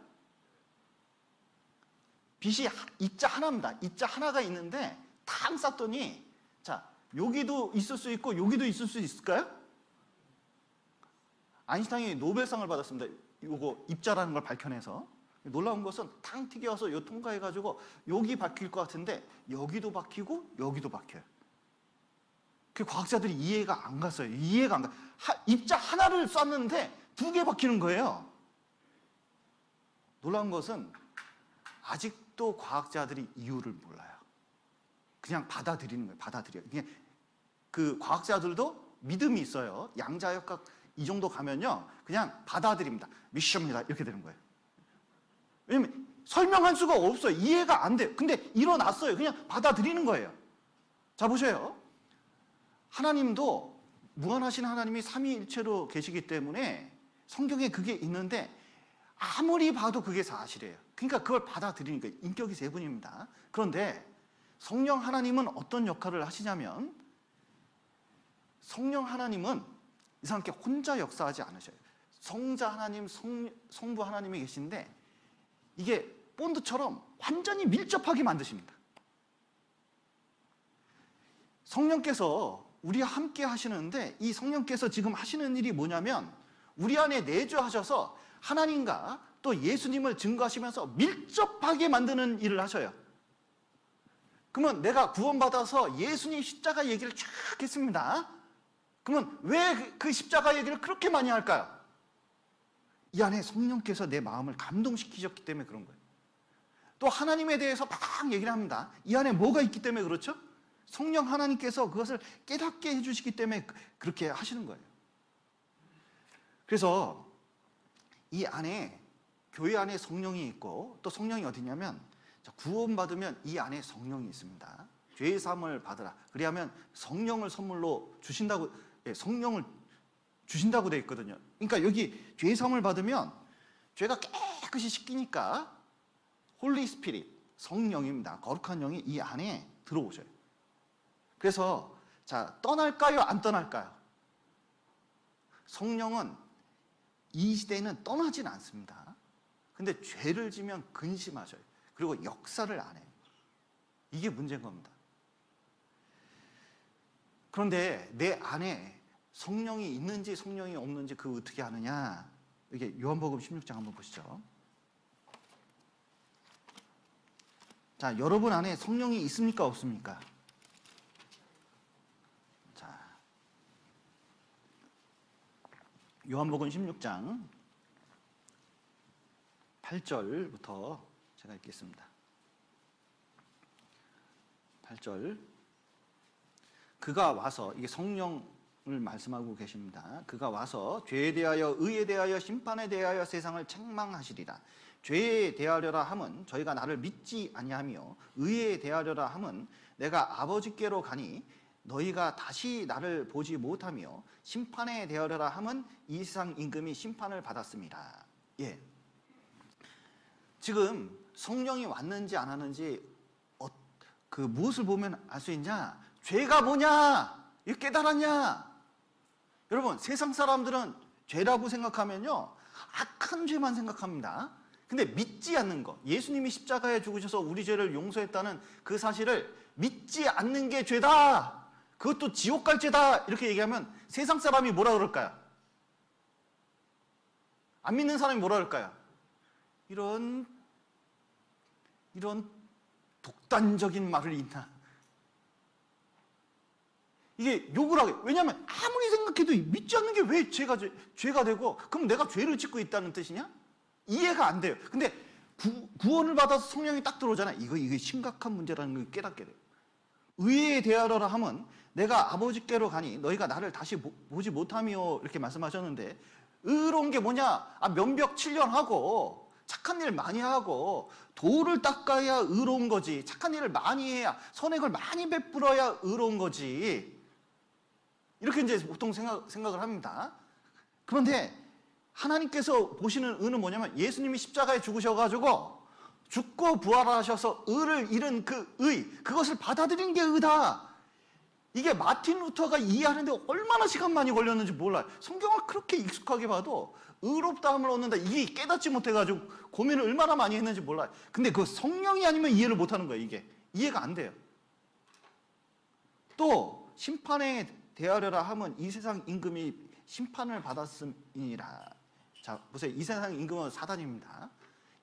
빛이 입자 하나입니다. 입자 하나가 있는데 탕 쌌더니 자, 여기도 있을 수 있고 여기도 있을 수 있을까요? 아인슈타인이 노벨상을 받았습니다. 이거 입자라는 걸 밝혀내서. 놀라운 것은 탕 튀겨서 요 통과해가지고 여기 박힐 것 같은데 여기도 박히고 여기도 박혀요. 그 과학자들이 이해가 안 갔어요. 이해가 안 가. 입자 하나를 쐈는데 2개 박히는 거예요. 놀라운 것은 아직도 과학자들이 이유를 몰라요. 그냥 받아들이는 거예요. 받아들여요. 그냥 그 과학자들도 믿음이 있어요. 양자역학 이 정도 가면요, 그냥 받아들입니다. 미션입니다. 이렇게 되는 거예요. 왜냐면 설명할 수가 없어요. 이해가 안 돼요. 근데 일어났어요. 그냥 받아들이는 거예요. 자, 보세요. 하나님도 무한하신 하나님이 삼위일체로 계시기 때문에 성경에 그게 있는데 아무리 봐도 그게 사실이에요. 그러니까 그걸 받아들이는 거예요. 인격이 세 분입니다. 그런데 성령 하나님은 어떤 역할을 하시냐면 성령 하나님은 이상하게 혼자 역사하지 않으셔요. 성자 하나님, 성부 하나님이 계신데 이게 본드처럼 완전히 밀접하게 만드십니다. 성령께서 우리와 함께 하시는데 이 성령께서 지금 하시는 일이 뭐냐면 우리 안에 내주하셔서 하나님과 또 예수님을 증거하시면서 밀접하게 만드는 일을 하셔요. 그러면 내가 구원받아서 예수님 십자가 얘기를 쫙 했습니다. 그러면 왜 그 십자가 얘기를 그렇게 많이 할까요? 이 안에 성령께서 내 마음을 감동시키셨기 때문에 그런 거예요. 또 하나님에 대해서 막 얘기를 합니다. 이 안에 뭐가 있기 때문에 그렇죠? 성령 하나님께서 그것을 깨닫게 해주시기 때문에 그렇게 하시는 거예요. 그래서 이 안에 교회 안에 성령이 있고 또 성령이 어디냐면 구원받으면 이 안에 성령이 있습니다. 죄의 사함을 받으라. 그리하면 성령을 선물로 주신다고, 성령을 주신다고 되어 있거든요. 그러니까 여기 죄의 사함을 받으면 죄가 깨끗이 씻기니까 홀리 스피릿, 성령입니다. 거룩한 영이 이 안에 들어오셔요. 그래서 자, 떠날까요? 안 떠날까요? 성령은 이 시대에는 떠나진 않습니다. 근데 죄를 지면 근심하셔요. 그리고 역사를 안 해요. 이게 문제인 겁니다. 그런데 내 안에 성령이 있는지 성령이 없는지 그거 어떻게 아느냐? 이게 요한복음 16장 한번 보시죠. 자, 여러분 안에 성령이 있습니까? 없습니까? 자, 요한복음 16장 8절부터 제가 읽겠습니다. 8절. 그가 와서, 이게 성령을 말씀하고 계십니다. 그가 와서 죄에 대하여 의에 대하여 심판에 대하여 세상을 책망하시리라. 죄에 대하려라 함은 저희가 나를 믿지 아니하며 의에 대하려라 함은 내가 아버지께로 가니 너희가 다시 나를 보지 못하며 심판에 대하려라 함은 이 세상 임금이 심판을 받았습니다. 예. 지금 성령이 왔는지 안 왔는지 그 무엇을 보면 알 수 있냐? 죄가 뭐냐? 이거 깨달았냐? 여러분, 세상 사람들은 죄라고 생각하면요, 악한 죄만 생각합니다. 근데 믿지 않는 거, 예수님이 십자가에 죽으셔서 우리 죄를 용서했다는 그 사실을 믿지 않는 게 죄다, 그것도 지옥 갈 죄다, 이렇게 얘기하면 세상 사람이 뭐라 그럴까요? 안 믿는 사람이 뭐라 그럴까요? 이런 독단적인 말을 있나? 이게 욕을 하게. 왜냐하면 아무리 생각해도 믿지 않는 게 왜 죄가 되고, 그럼 내가 죄를 짓고 있다는 뜻이냐? 이해가 안 돼요. 근데 구원을 받아서 성령이 딱 들어오잖아. 이거 심각한 문제라는 걸 깨닫게 돼요. 의에 대하여라 함은 내가 아버지께로 가니 너희가 나를 다시 보지 못하며, 이렇게 말씀하셨는데, 의로운 게 뭐냐? 면벽 7년 하고 착한 일 많이 하고 도를 닦아야 의로운 거지. 착한 일을 많이 해야, 선행을 많이 베풀어야 의로운 거지. 이렇게 이제 보통 생각을 합니다. 그런데 하나님께서 보시는 의는 뭐냐면, 예수님이 십자가에 죽으셔가지고 죽고 부활하셔서 의를 잃은 그 의, 그것을 받아들인 게 의다. 이게 마틴 루터가 이해하는데 얼마나 시간 많이 걸렸는지 몰라요. 성경을 그렇게 익숙하게 봐도 의롭다함을 얻는다, 이게 깨닫지 못해가지고 고민을 얼마나 많이 했는지 몰라요. 근데 그 성령이 아니면 이해를 못하는 거예요. 이게 이해가 안 돼요. 또 심판에 대하려라 함은 이 세상 임금이 심판을 받았음이니라. 자 보세요. 이 세상 임금은 사단입니다.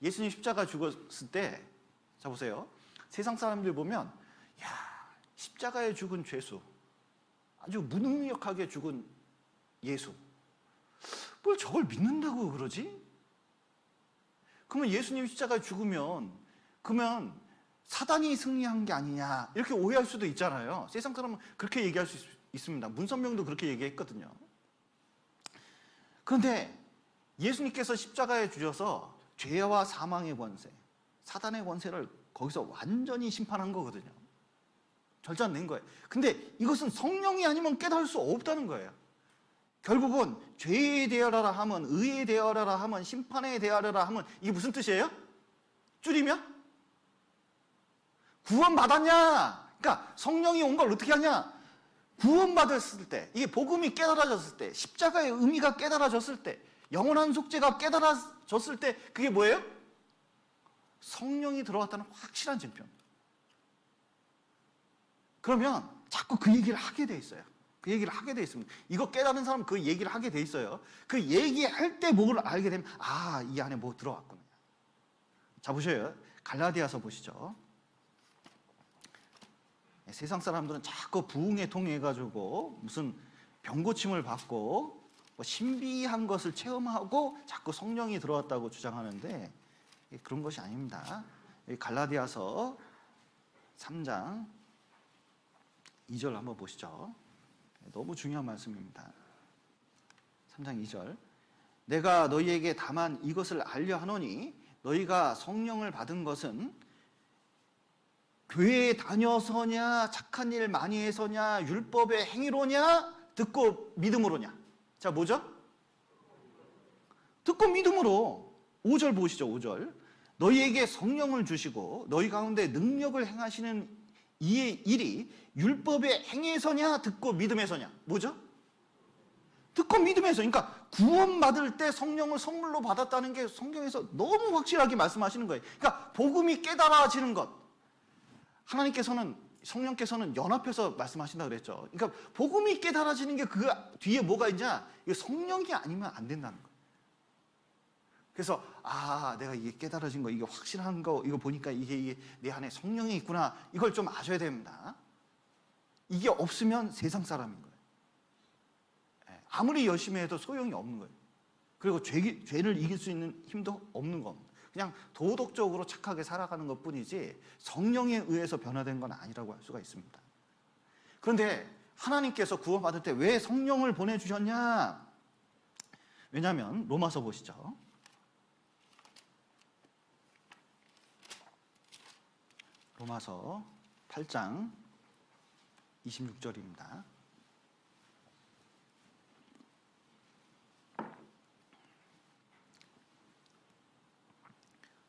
예수님 십자가 죽었을 때, 자 보세요. 세상 사람들 보면, 야, 십자가에 죽은 죄수, 아주 무능력하게 죽은 예수, 뭘 저걸 믿는다고 그러지? 그러면 예수님 십자가에 죽으면 그러면 사단이 승리한 게 아니냐, 이렇게 오해할 수도 있잖아요. 세상 사람은 그렇게 얘기할 수 있습니다. 문선명도 그렇게 얘기했거든요. 그런데 예수님께서 십자가에 주셔서 죄와 사망의 권세, 사단의 권세를 거기서 완전히 심판한 거거든요. 결정낸 거예요. 근데 이것은 성령이 아니면 깨달을 수 없다는 거예요. 결국은 죄에 대하여라 하면, 의에 대하여라 하면, 심판에 대하여라 하면, 이게 무슨 뜻이에요? 줄이면 구원받았냐? 그러니까 성령이 온 걸 어떻게 하냐? 구원받았을 때, 이게 복음이 깨달아졌을 때, 십자가의 의미가 깨달아졌을 때, 영원한 속죄가 깨달아졌을 때, 그게 뭐예요? 성령이 들어왔다는 확실한 증표. 그러면 자꾸 그 얘기를 하게 돼 있어요. 그 얘기를 하게 돼 있습니다. 이거 깨달은 사람은 그 얘기를 하게 돼 있어요. 그 얘기할 때 뭘 알게 되면, 아, 이 안에 뭐 들어왔구나. 자 보셔요. 갈라디아서 보시죠. 세상 사람들은 자꾸 부흥에 통해가지고 무슨 병고침을 받고 뭐 신비한 것을 체험하고 자꾸 성령이 들어왔다고 주장하는데, 그런 것이 아닙니다. 갈라디아서 3장 2절 한번 보시죠. 너무 중요한 말씀입니다. 3장 2절. 내가 너희에게 다만 이것을 알려 하노니 너희가 성령을 받은 것은 교회에 다녀서냐, 착한 일 많이 해서냐, 율법의 행위로냐, 듣고 믿음으로냐. 자 뭐죠? 듣고 믿음으로. 5절 보시죠. 5절. 너희에게 성령을 주시고 너희 가운데 능력을 행하시는 이 일이 율법의 행위에서냐, 듣고 믿음에서냐. 뭐죠? 듣고 믿음에서. 그러니까 구원받을 때 성령을 선물로 받았다는 게 성경에서 너무 확실하게 말씀하시는 거예요. 그러니까 복음이 깨달아지는 것. 하나님께서는, 성령께서는 연합해서 말씀하신다 그랬죠. 그러니까 복음이 깨달아지는 게 그 뒤에 뭐가 있냐? 이게 성령이 아니면 안 된다는 거예요. 그래서 아, 내가 이게 깨달아진 거, 이게 확실한 거, 이거 보니까 이게 내 안에 성령이 있구나, 이걸 좀 아셔야 됩니다. 이게 없으면 세상 사람인 거예요. 아무리 열심히 해도 소용이 없는 거예요. 그리고 죄를 이길 수 있는 힘도 없는 겁니다. 그냥 도덕적으로 착하게 살아가는 것뿐이지 성령에 의해서 변화된 건 아니라고 할 수가 있습니다. 그런데 하나님께서 구원받을 때 왜 성령을 보내주셨냐? 왜냐하면 로마서 보시죠. 로마서 8장 26절입니다.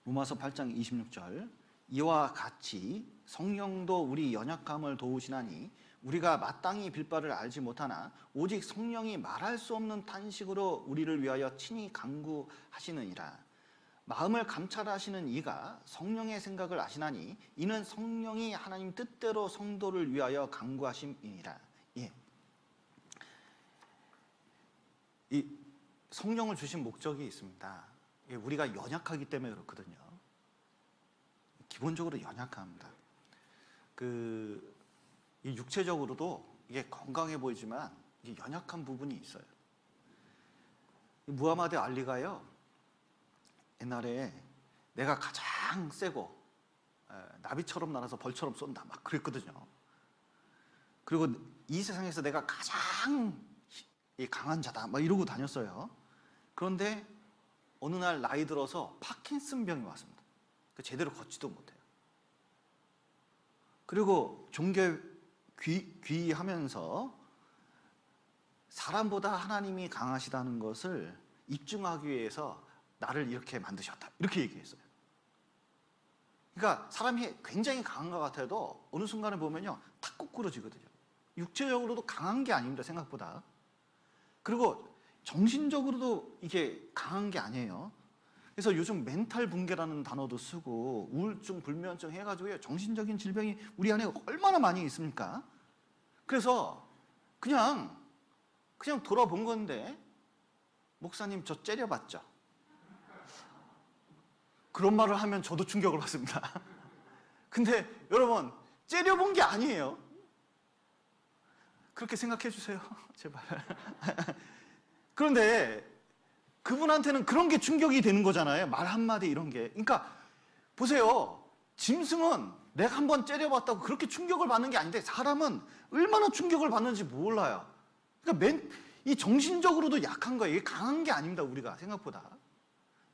로마서 8장 26절. 이와 같이 성령도 우리 연약함을 도우시나니 우리가 마땅히 빌 바를 알지 못하나 오직 성령이 말할 수 없는 탄식으로 우리를 위하여 친히 간구하시느니라. 마음을 감찰하시는 이가 성령의 생각을 아시나니 이는 성령이 하나님 뜻대로 성도를 위하여 간구하심이니라. 예. 이 성령을 주신 목적이 있습니다. 우리가 연약하기 때문에 그렇거든요. 기본적으로 연약합니다. 이 육체적으로도 이게 건강해 보이지만 이게 연약한 부분이 있어요. 무하마드 알리가요, 옛날에 내가 가장 세고 나비처럼 날아서 벌처럼 쏜다 막 그랬거든요. 그리고 이 세상에서 내가 가장 강한 자다 막 이러고 다녔어요. 그런데 어느 날 나이 들어서 파킨슨 병이 왔습니다. 제대로 걷지도 못해요. 그리고 종교 귀의하면서 사람보다 하나님이 강하시다는 것을 입증하기 위해서 나를 이렇게 만드셨다, 이렇게 얘기했어요. 그러니까 사람이 굉장히 강한 것 같아도 어느 순간에 보면요 탁 꼬꾸러지거든요. 육체적으로도 강한 게 아닙니다, 생각보다. 그리고 정신적으로도 이게 강한 게 아니에요. 그래서 요즘 멘탈 붕괴라는 단어도 쓰고 우울증, 불면증 해가지고 정신적인 질병이 우리 안에 얼마나 많이 있습니까? 그래서 그냥 돌아본 건데, 목사님 저 째려봤죠? 그런 말을 하면 저도 충격을 받습니다. 근데 여러분, 째려본 게 아니에요. 그렇게 생각해 주세요, 제발. 그런데 그분한테는 그런 게 충격이 되는 거잖아요. 말 한마디 이런 게. 그러니까 보세요. 짐승은 내가 한번 째려봤다고 그렇게 충격을 받는 게 아닌데 사람은 얼마나 충격을 받는지 몰라요. 그러니까 이 정신적으로도 약한 거예요. 이게 강한 게 아닙니다, 우리가 생각보다.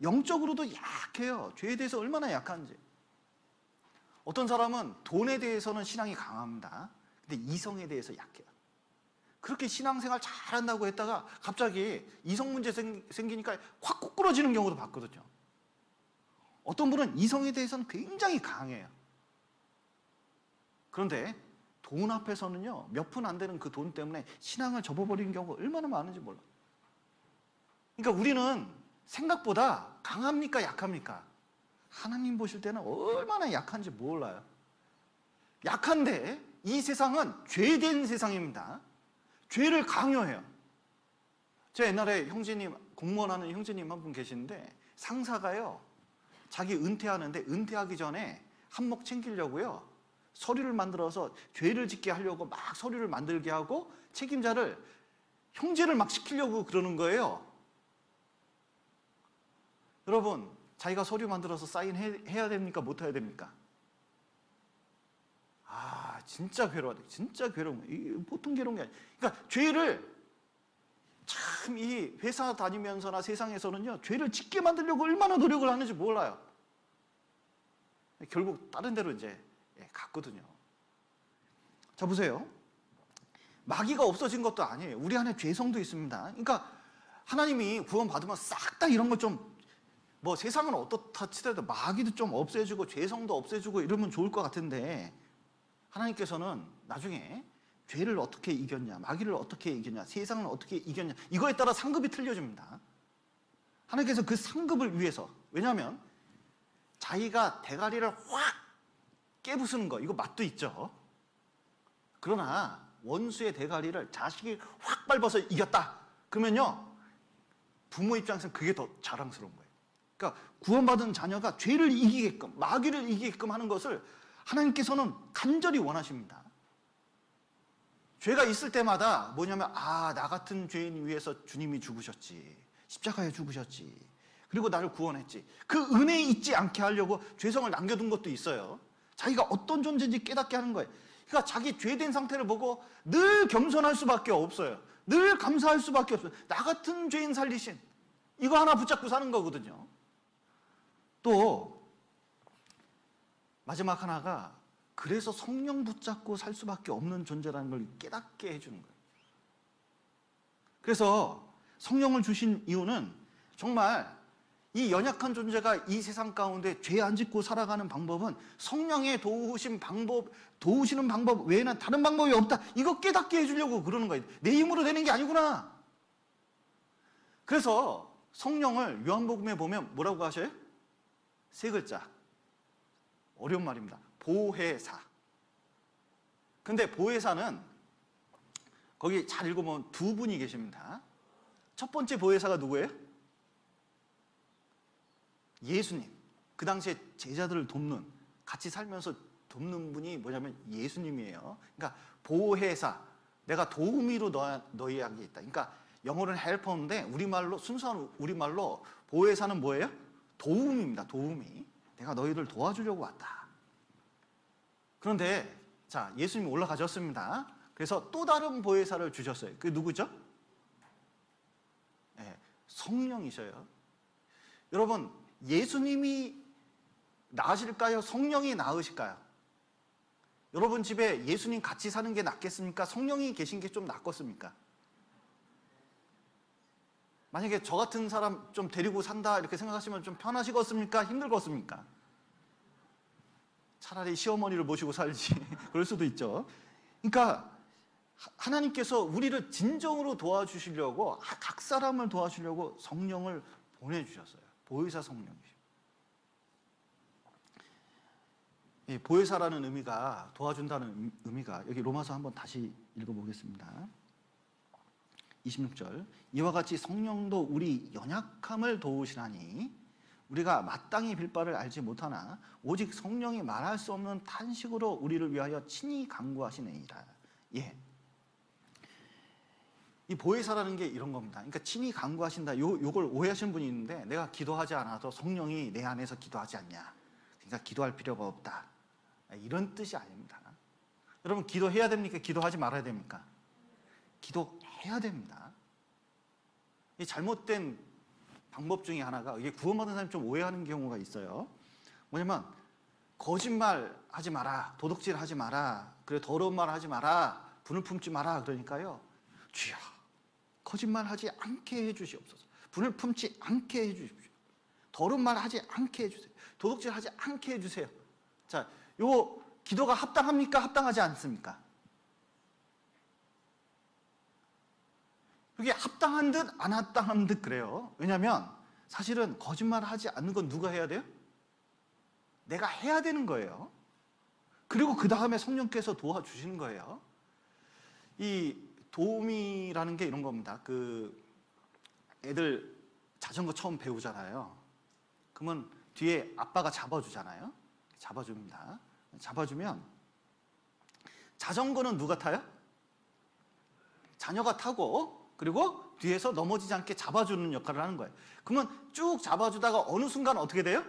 영적으로도 약해요. 죄에 대해서 얼마나 약한지. 어떤 사람은 돈에 대해서는 신앙이 강합니다. 근데 이성에 대해서 약해요. 그렇게 신앙생활 잘한다고 했다가 갑자기 이성 문제 생기니까 확 꼬꾸러지는 경우도 봤거든요. 어떤 분은 이성에 대해서는 굉장히 강해요. 그런데 돈 앞에서는요, 몇 푼 안 되는 그 돈 때문에 신앙을 접어버리는 경우가 얼마나 많은지 몰라요. 그러니까 우리는 생각보다 강합니까, 약합니까? 하나님 보실 때는 얼마나 약한지 몰라요. 약한데 이 세상은 죄된 세상입니다. 죄를 강요해요. 제가 옛날에 형제님, 공무원 하는 형제님 한 분 계시는데 상사가요, 자기 은퇴하는데 은퇴하기 전에 한몫 챙기려고요, 서류를 만들어서 죄를 짓게 하려고 막 서류를 만들게 하고 책임자를, 형제를 막 시키려고 그러는 거예요. 여러분, 자기가 서류 만들어서 사인해야 됩니까? 못 해야 됩니까? 진짜 괴로워요. 진짜 괴로운 거예요. 보통 괴로운 게 아니에요. 그러니까 죄를 참, 이 회사 다니면서나 세상에서는요, 죄를 짓게 만들려고 얼마나 노력을 하는지 몰라요. 결국 다른 데로 이제 갔거든요. 자, 보세요. 마귀가 없어진 것도 아니에요. 우리 안에 죄성도 있습니다. 그러니까 하나님이 구원받으면 싹 다 이런 걸 좀, 세상은 어떻다 치더라도 마귀도 좀 없애주고 죄성도 없애주고 이러면 좋을 것 같은데, 하나님께서는 나중에 죄를 어떻게 이겼냐, 마귀를 어떻게 이겼냐, 세상을 어떻게 이겼냐, 이거에 따라 상급이 틀려집니다. 하나님께서 그 상급을 위해서, 왜냐하면 자기가 대가리를 확 깨부수는 거, 이거 맛도 있죠. 그러나 원수의 대가리를 자식이 확 밟아서 이겼다, 그러면요, 부모 입장에서는 그게 더 자랑스러운 거예요. 그러니까 구원받은 자녀가 죄를 이기게끔, 마귀를 이기게끔 하는 것을 하나님께서는 간절히 원하십니다. 죄가 있을 때마다 뭐냐면, 나 같은 죄인 위해서 주님이 죽으셨지, 십자가에 죽으셨지, 그리고 나를 구원했지, 그 은혜에 잊지 않게 하려고 죄성을 남겨둔 것도 있어요. 자기가 어떤 존재인지 깨닫게 하는 거예요. 그러니까 자기 죄된 상태를 보고 늘 겸손할 수밖에 없어요. 늘 감사할 수밖에 없어요. 나 같은 죄인 살리신, 이거 하나 붙잡고 사는 거거든요. 또 마지막 하나가, 그래서 성령 붙잡고 살 수밖에 없는 존재라는 걸 깨닫게 해주는 거예요. 그래서 성령을 주신 이유는 정말 이 연약한 존재가 이 세상 가운데 죄 안 짓고 살아가는 방법은 성령의 도우시는 방법 외에는 다른 방법이 없다, 이거 깨닫게 해주려고 그러는 거예요. 내 힘으로 되는 게 아니구나. 그래서 성령을 요한복음에 보면 뭐라고 하셔요? 세 글자. 어려운 말입니다. 보혜사. 근데 보혜사는 거기 잘 읽어보면 두 분이 계십니다. 첫 번째 보혜사가 누구예요? 예수님. 그 당시에 제자들을 돕는, 같이 살면서 돕는 분이 뭐냐면 예수님이에요. 그러니까 보혜사, 내가 도우미로 너희에게 있다. 그러니까 영어로는 헬퍼인데 우리말로, 순수한 우리말로 보혜사는 뭐예요? 도움입니다. 도우미. 내가 너희를 도와주려고 왔다. 그런데 자, 예수님이 올라가셨습니다. 그래서 또 다른 보혜사를 주셨어요. 그게 누구죠? 네, 성령이셔요. 여러분, 예수님이 나으실까요? 성령이 나으실까요? 여러분 집에 예수님 같이 사는 게 낫겠습니까? 성령이 계신 게 좀 낫겠습니까? 만약에 저 같은 사람 좀 데리고 산다 이렇게 생각하시면 좀 편하시겠습니까? 힘들겠습니까? 차라리 시어머니를 모시고 살지 그럴 수도 있죠. 그러니까 하나님께서 우리를 진정으로 도와주시려고, 각 사람을 도와주려고 성령을 보내주셨어요. 보혜사 성령이죠. 이 보혜사라는 의미가, 도와준다는 의미가, 여기 로마서 한번 다시 읽어보겠습니다. 26절, 이와 같이 성령도 우리 연약함을 도우시라니 우리가 마땅히 빌 바를 알지 못하나 오직 성령이 말할 수 없는 탄식으로 우리를 위하여 친히 간구하시느니라. 예, 이 보혜사라는 게 이런 겁니다. 그러니까 친히 간구하신다, 요걸 오해하시는 분이 있는데, 내가 기도하지 않아도 성령이 내 안에서 기도하지 않냐, 그러니까 기도할 필요가 없다, 이런 뜻이 아닙니다. 여러분, 기도해야 됩니까? 기도하지 말아야 됩니까? 기도해야 됩니다. 이 잘못된 방법 중에 하나가, 이게 구원받은 사람이 좀 오해하는 경우가 있어요. 뭐냐면 거짓말 하지 마라, 도둑질 하지 마라, 그래 더러운 말 하지 마라, 분을 품지 마라. 그러니까요, 주여 거짓말 하지 않게 해주시옵소서, 분을 품지 않게 해주십시오, 더러운 말 하지 않게 해주세요, 도둑질 하지 않게 해주세요. 자, 요 기도가 합당합니까? 합당하지 않습니까? 그게 합당한 듯 안 합당한 듯 그래요. 왜냐하면 사실은 거짓말 하지 않는 건 누가 해야 돼요? 내가 해야 되는 거예요. 그리고 그 다음에 성령께서 도와주시는 거예요. 이 도움이라는 게 이런 겁니다. 그 애들 자전거 처음 배우잖아요. 그러면 뒤에 아빠가 잡아주잖아요. 잡아줍니다. 잡아주면 자전거는 누가 타요? 자녀가 타고, 그리고 뒤에서 넘어지지 않게 잡아주는 역할을 하는 거예요. 그러면 쭉 잡아주다가 어느 순간 어떻게 돼요?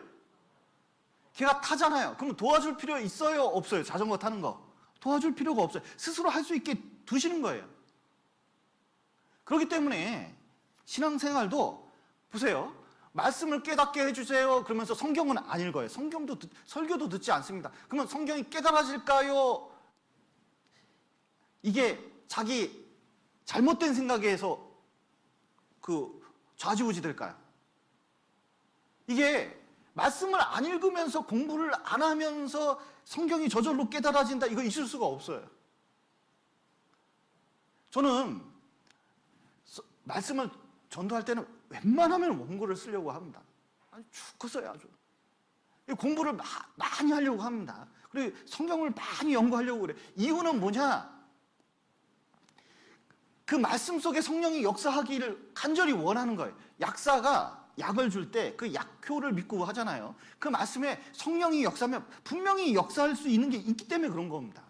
걔가 타잖아요. 그러면 도와줄 필요 있어요? 없어요? 자전거 타는 거 도와줄 필요가 없어요. 스스로 할 수 있게 두시는 거예요. 그렇기 때문에 신앙생활도 보세요. 말씀을 깨닫게 해주세요 그러면서 성경은 안 읽어요. 설교도 듣지 않습니다. 그러면 성경이 깨달아질까요? 이게 자기 잘못된 생각에서 그 좌지우지 될까요? 이게 말씀을 안 읽으면서, 공부를 안 하면서 성경이 저절로 깨달아진다, 이거 있을 수가 없어요. 저는 말씀을 전도할 때는 웬만하면 원고를 쓰려고 합니다. 아주 죽겠어요, 아주. 공부를 많이 하려고 합니다. 그리고 성경을 많이 연구하려고 그래. 이유는 뭐냐? 그 말씀 속에 성령이 역사하기를 간절히 원하는 거예요. 약사가 약을 줄 때 그 약효를 믿고 하잖아요. 그 말씀에 성령이 역사하면 분명히 역사할 수 있는 게 있기 때문에 그런 겁니다.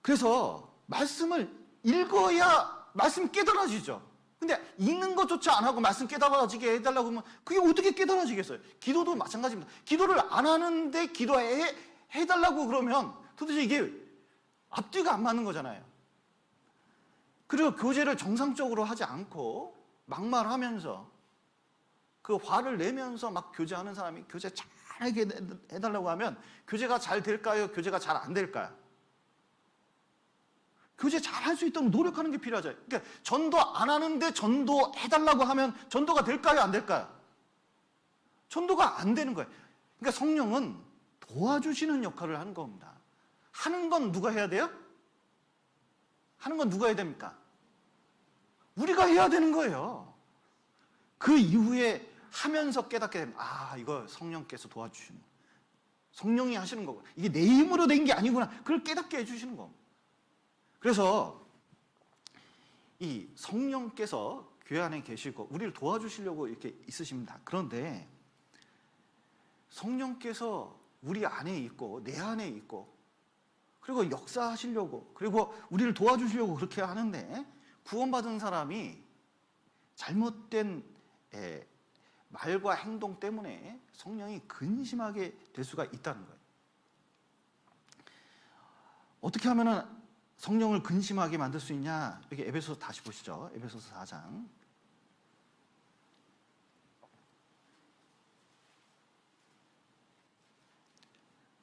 그래서 말씀을 읽어야 말씀 깨달아지죠. 근데 읽는 것조차 안 하고 말씀 깨달아지게 해달라고 하면 그게 어떻게 깨달아지겠어요? 기도도 마찬가지입니다. 기도를 안 하는데 기도해달라고 그러면 도대체 이게 앞뒤가 안 맞는 거잖아요. 그리고 교제를 정상적으로 하지 않고 막말하면서, 그 화를 내면서 막 교제하는 사람이 교제 잘하게 해달라고 하면 교제가 잘 될까요? 교제가 잘 안 될까요? 교제 잘 할 수 있도록 노력하는 게 필요하죠. 그러니까 전도 안 하는데 전도해달라고 하면 전도가 될까요? 안 될까요? 전도가 안 되는 거예요. 그러니까 성령은 도와주시는 역할을 하는 겁니다. 하는 건 누가 해야 돼요? 하는 건 누가 해야 됩니까? 우리가 해야 되는 거예요. 그 이후에 하면서 깨닫게 되면 이거 성령께서 도와주시는 거예요. 성령이 하시는 거고 이게 내 힘으로 된 게 아니구나. 그걸 깨닫게 해주시는 겁니다. 그래서 이 성령께서 교회 안에 계시고 우리를 도와주시려고 이렇게 있으십니다. 그런데 성령께서 우리 안에 있고 내 안에 있고 그리고 역사하시려고 그리고 우리를 도와주시려고 그렇게 하는데 구원받은 사람이 잘못된 말과 행동 때문에 성령이 근심하게 될 수가 있다는 거예요. 어떻게 하면 성령을 근심하게 만들 수 있냐? 여기 에베소서 다시 보시죠. 에베소서 4장.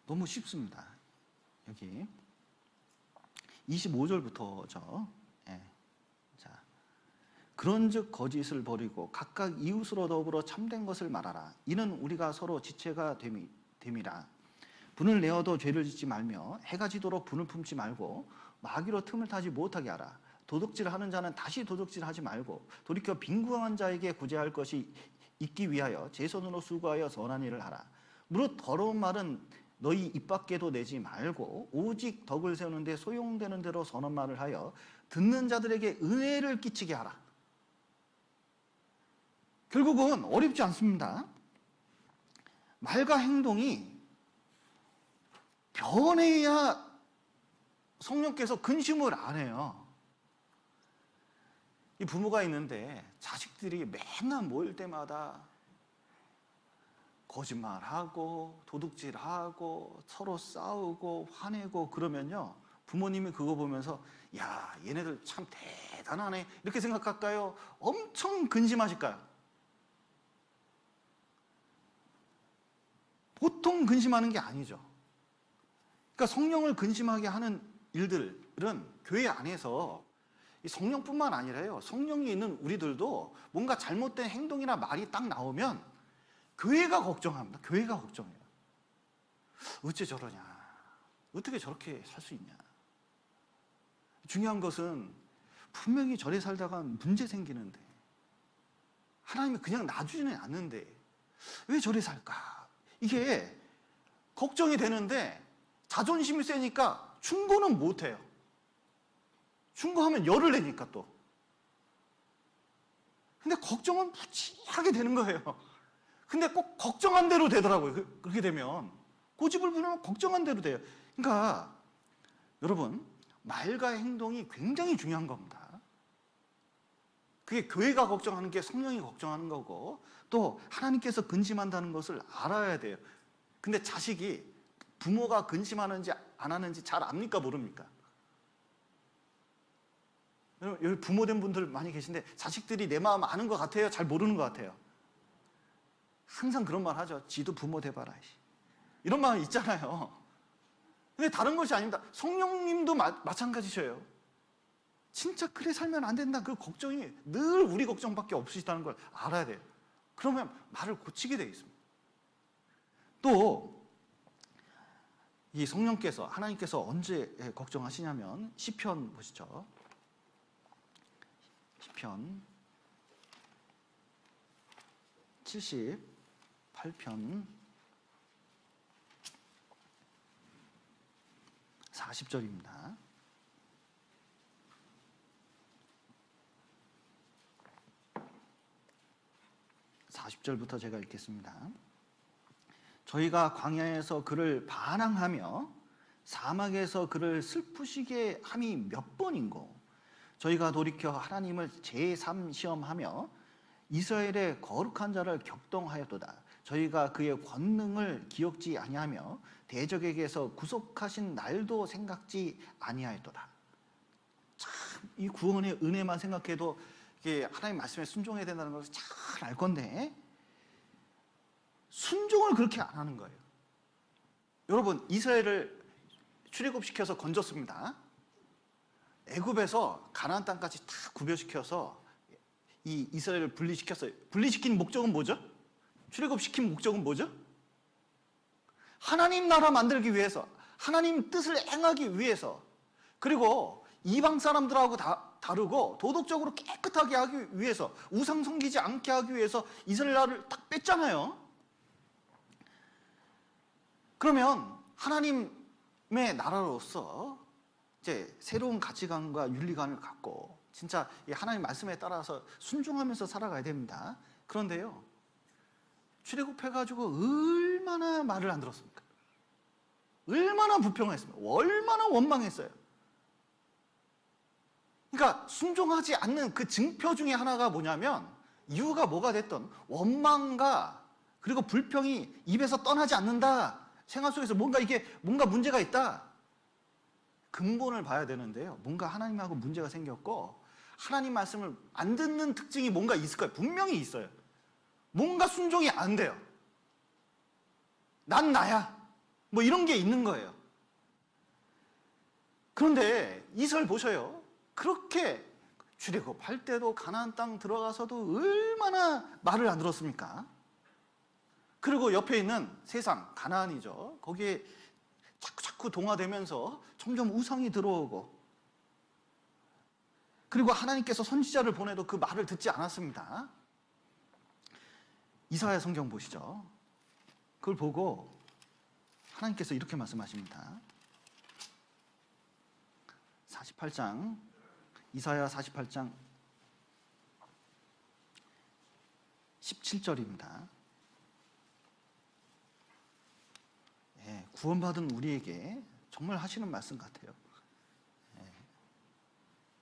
너무 쉽습니다. 여기 25절부터죠. 자, 그런즉 거짓을 버리고 각각 이웃으로 더불어 참된 것을 말하라. 이는 우리가 서로 지체가 됨이라. 분을 내어도 죄를 짓지 말며 해가 지도록 분을 품지 말고 마귀로 틈을 타지 못하게 하라. 도둑질하는 자는 다시 도둑질하지 말고 돌이켜 빈궁한 자에게 구제할 것이 있기 위하여 제 손으로 수고하여 선한 일을 하라. 무릇 더러운 말은 너희 입 밖에도 내지 말고 오직 덕을 세우는데 소용되는 대로 선한 말을 하여 듣는 자들에게 은혜를 끼치게 하라. 결국은 어렵지 않습니다. 말과 행동이 변해야 성령께서 근심을 안 해요. 이 부모가 있는데 자식들이 맨날 모일 때마다 거짓말하고 도둑질하고 서로 싸우고 화내고 그러면요, 부모님이 그거 보면서 야, 얘네들 참 대단하네 이렇게 생각할까요? 엄청 근심하실까요? 보통 근심하는 게 아니죠. 그러니까 성령을 근심하게 하는 일들은 교회 안에서 성령뿐만 아니라요, 성령이 있는 우리들도 뭔가 잘못된 행동이나 말이 딱 나오면 교회가 걱정합니다. 교회가 걱정해요. 어째 저러냐? 어떻게 저렇게 살 수 있냐? 중요한 것은 분명히 저래 살다가 문제 생기는데 하나님이 그냥 놔주지는 않는데 왜 저래 살까? 이게 걱정이 되는데 자존심이 세니까 충고는 못해요. 충고하면 열을 내니까 또. 근데 걱정은 무지하게 되는 거예요. 근데 꼭 걱정한 대로 되더라고요. 그렇게 되면 고집을 부리면 걱정한 대로 돼요. 그러니까 여러분, 말과 행동이 굉장히 중요한 겁니다. 그게 교회가 걱정하는 게 성령이 걱정하는 거고 또 하나님께서 근심한다는 것을 알아야 돼요. 근데 자식이 부모가 근심하는지 안 하는지 잘 압니까 모릅니까? 여기 부모 된 분들 많이 계신데 자식들이 내 마음 아는 것 같아요? 잘 모르는 것 같아요? 항상 그런 말 하죠. 지도 부모 돼봐라. 이런 말 있잖아요. 근데 다른 것이 아닙니다. 성령님도 마찬가지셔요. 진짜 그래 살면 안 된다. 그 걱정이 늘 우리 걱정밖에 없으시다는 걸 알아야 돼요. 그러면 말을 고치게 되어 있습니다. 또 이 성령께서, 하나님께서 언제 걱정하시냐면 시편 보시죠. 시편 78편 40절입니다. (40절부터) 제가 읽겠습니다. 저희가 광야에서 그를 반항하며 사막에서 그를 슬프시게 함이 몇 번인고 저희가 돌이켜 하나님을 제3 시험하며 이스라엘의 거룩한 자를 격동하였도다. 저희가 그의 권능을 기억지 아니하며 대적에게서 구속하신 날도 생각지 아니하였도다. 참 이 구원의 은혜만 생각해도 이게 하나님 말씀에 순종해야 된다는 것을 잘 알 건데 순종을 그렇게 안 하는 거예요. 여러분, 이스라엘을 출애굽시켜서 건졌습니다. 애굽에서 가나안 땅까지 다 구별시켜서 이 이스라엘을 분리시켰어요. 분리시킨 목적은 뭐죠? 출애굽시킨 목적은 뭐죠? 하나님 나라 만들기 위해서, 하나님 뜻을 행하기 위해서, 그리고 이방 사람들하고 다 다르고 도덕적으로 깨끗하게 하기 위해서, 우상 섬기지 않게 하기 위해서 이스라엘을 딱 뺐잖아요. 그러면 하나님의 나라로서 이제 새로운 가치관과 윤리관을 갖고 진짜 하나님 말씀에 따라서 순종하면서 살아가야 됩니다. 그런데요, 출애굽해가지고 얼마나 말을 안 들었습니까? 얼마나 불평했습니까? 얼마나 원망했어요. 그러니까 순종하지 않는 그 증표 중에 하나가 뭐냐면, 이유가 뭐가 됐던 원망과 그리고 불평이 입에서 떠나지 않는다. 생활 속에서 뭔가 문제가 있다. 근본을 봐야 되는데요, 뭔가 하나님하고 문제가 생겼고 하나님 말씀을 안 듣는 특징이 뭔가 있을 거예요. 분명히 있어요. 뭔가 순종이 안 돼요. 난 나야, 뭐 이런 게 있는 거예요. 그런데 이스라엘 보셔요. 그렇게 출애굽할 때도 가나안 땅 들어가서도 얼마나 말을 안 들었습니까? 그리고 옆에 있는 세상, 가나안이죠. 거기에 자꾸 동화되면서 점점 우상이 들어오고, 그리고 하나님께서 선지자를 보내도 그 말을 듣지 않았습니다. 이사야 성경 보시죠. 그걸 보고 하나님께서 이렇게 말씀하십니다. 48장, 이사야 48장 17절입니다. 구원받은 우리에게 정말 하시는 말씀 같아요.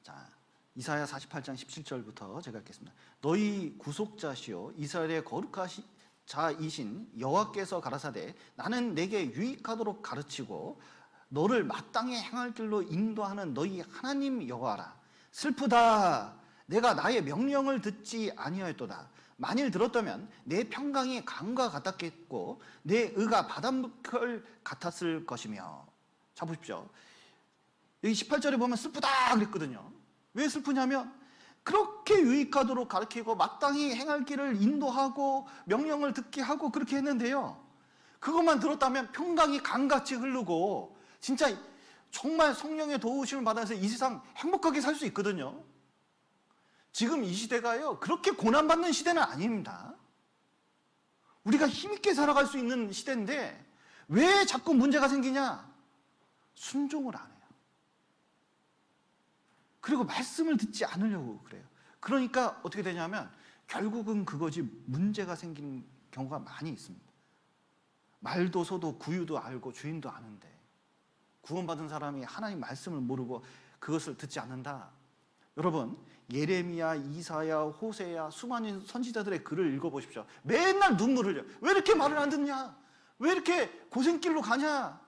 자, 이사야 48장 17절부터 제가 읽겠습니다. 너희 구속자시오 이스라엘의 거룩하신 자이신 여호와께서 가라사대 나는 내게 유익하도록 가르치고 너를 마땅히 행할 길로 인도하는 너희 하나님 여호와라. 슬프다. 내가 나의 명령을 듣지 아니하였도다. 만일 들었다면 내 평강이 강과 같았겠고 내 의가 바닷물 같았을 것이며. 자, 보십시오. 여기 18절에 보면 슬프다 그랬거든요. 왜 슬프냐면 그렇게 유익하도록 가르치고 마땅히 행할 길을 인도하고 명령을 듣게 하고 그렇게 했는데요, 그것만 들었다면 평강이 강같이 흐르고 진짜 정말 성령의 도우심을 받아서 이 세상 행복하게 살 수 있거든요. 지금 이 시대가요, 그렇게 고난받는 시대는 아닙니다. 우리가 힘있게 살아갈 수 있는 시대인데 왜 자꾸 문제가 생기냐? 순종을 안 해요. 그리고 말씀을 듣지 않으려고 그래요. 그러니까 어떻게 되냐면 결국은 그것이 문제가 생기는 경우가 많이 있습니다. 말도 서도 구유도 알고 주인도 아는데 구원받은 사람이 하나님 말씀을 모르고 그것을 듣지 않는다. 여러분, 예레미야, 이사야, 호세야 수많은 선지자들의 글을 읽어보십시오. 맨날 눈물을 흘려. 왜 이렇게 말을 안 듣냐? 왜 이렇게 고생길로 가냐?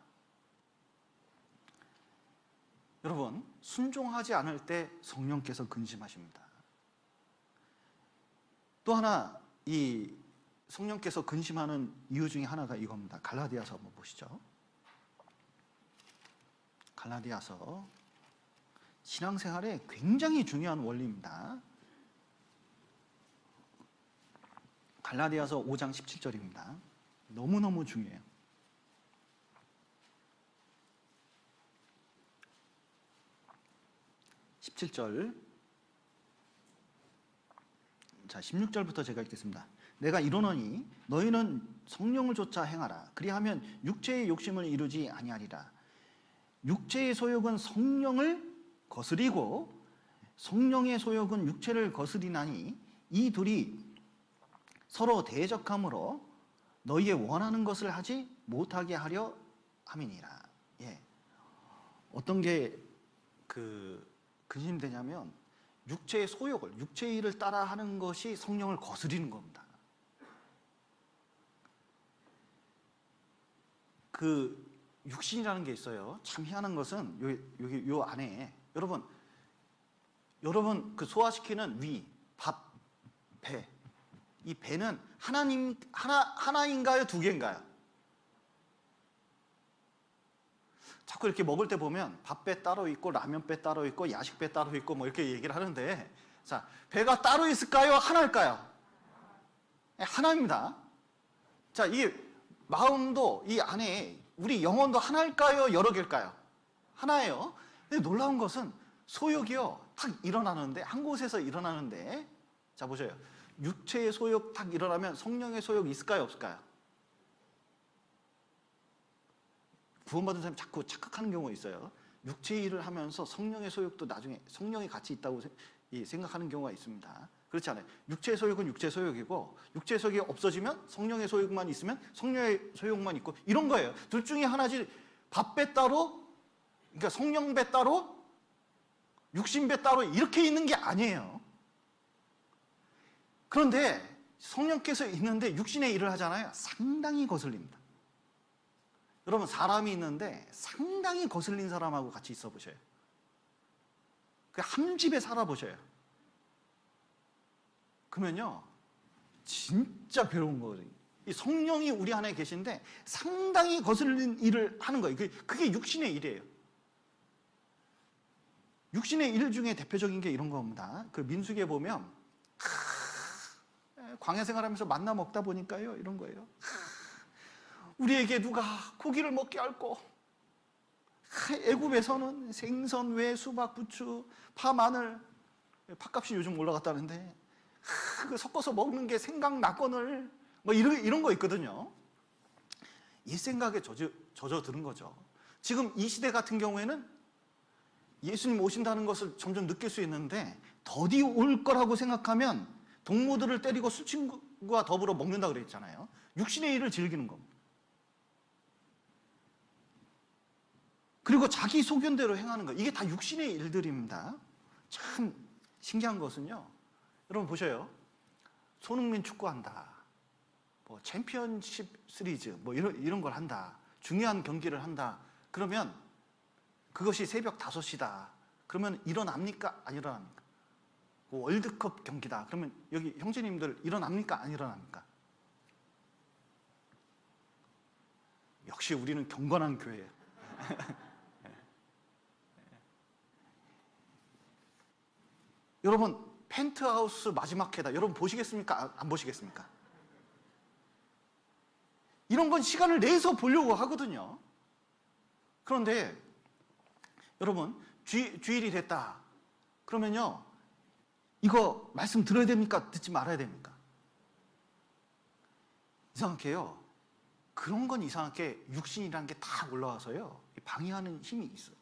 여러분, 순종하지 않을 때 성령께서 근심하십니다. 또 하나, 이 성령께서 근심하는 이유 중에 하나가 이겁니다. 갈라디아서 한번 보시죠. 갈라디아서, 신앙생활에 굉장히 중요한 원리입니다. 갈라디아서 5장 17절입니다. 너무너무 중요해요. 자, 16절부터 제가 읽겠습니다. 내가 이르노니 너희는 성령을 좇아 행하라. 그리하면 육체의 욕심을 이루지 아니하리라. 육체의 소욕은 성령을 거스리고 성령의 소욕은 육체를 거스리나니 이 둘이 서로 대적함으로 너희의 원하는 것을 하지 못하게 하려 함이니라. 예. 어떤 게 근심되냐면 육체의 소욕을, 육체의 일을 따라 하는 것이 성령을 거스리는 겁니다. 그 육신이라는 게 있어요. 참 희한한 것은 여기 요 안에 여러분 그 소화시키는 위, 밥, 배. 이 배는 하나인가요? 두 개인가요? 자꾸 이렇게 먹을 때 보면 밥배 따로 있고 라면배 따로 있고 야식배 따로 있고 뭐 이렇게 얘기를 하는데, 자, 배가 따로 있을까요? 하나일까요? 하나입니다. 자, 이 마음도 이 안에 우리 영혼도 하나일까요? 여러 개일까요? 하나예요. 근데 놀라운 것은 소욕이요, 탁 일어나는데, 한 곳에서 일어나는데, 자 보세요. 육체의 소욕 탁 일어나면 성령의 소욕이 있을까요, 없을까요? 구원받은 사람이 자꾸 착각하는 경우가 있어요. 육체의 일을 하면서 성령의 소욕도 나중에 성령이 같이 있다고 생각하는 경우가 있습니다. 그렇지 않아요. 육체의 소욕은 육체의 소욕이고, 육체의 소욕이 없어지면 성령의 소욕만 있으면 성령의 소욕만 있고, 이런 거예요. 둘 중에 하나지. 밥 배 따로, 그러니까 성령 배 따로, 육신 배 따로 이렇게 있는 게 아니에요. 그런데 성령께서 있는데 육신의 일을 하잖아요. 상당히 거슬립니다. 여러분, 사람이 있는데 상당히 거슬린 사람하고 같이 있어 보셔요. 한 집에 살아 보셔요. 그러면요, 진짜 괴로운 거거든요. 이 성령이 우리 안에 계신데 상당히 거슬린 일을 하는 거예요. 그게 육신의 일이에요. 육신의 일 중에 대표적인 게 이런 겁니다. 그 민수기에 보면 광야 생활하면서 만나 먹다 보니까요, 이런 거예요. 우리에게 누가 고기를 먹게 할꼬. 애굽에서는 생선, 회, 수박, 부추, 파, 마늘, 팥값이 요즘 올라갔다는데 그거 섞어서 먹는 게 생각났거늘, 뭐 이런 거 있거든요. 이 생각에 젖어드는 거죠. 지금 이 시대 같은 경우에는 예수님 오신다는 것을 점점 느낄 수 있는데, 더디 올 거라고 생각하면 동무들을 때리고 술친구와 더불어 먹는다 그랬잖아요. 육신의 일을 즐기는 겁니다. 그리고 자기 소견대로 행하는 거, 이게 다 육신의 일들입니다. 참 신기한 것은요, 여러분 보셔요. 손흥민 축구한다, 뭐 챔피언십 시리즈 뭐 이런 걸 한다, 중요한 경기를 한다. 그러면 그것이 새벽 5시다. 그러면 일어납니까? 안 일어납니까? 월드컵 경기다. 그러면 여기 형제님들 일어납니까? 안 일어납니까? 역시 우리는 경건한 교회예요. 여러분, 펜트하우스 마지막 회다. 여러분 보시겠습니까? 안 보시겠습니까? 이런 건 시간을 내서 보려고 하거든요. 그런데 여러분, 주일이 됐다. 그러면요, 이거 말씀 들어야 됩니까? 듣지 말아야 됩니까? 이상하게요, 그런 건 이상하게 육신이라는 게 다 올라와서요, 방해하는 힘이 있어요.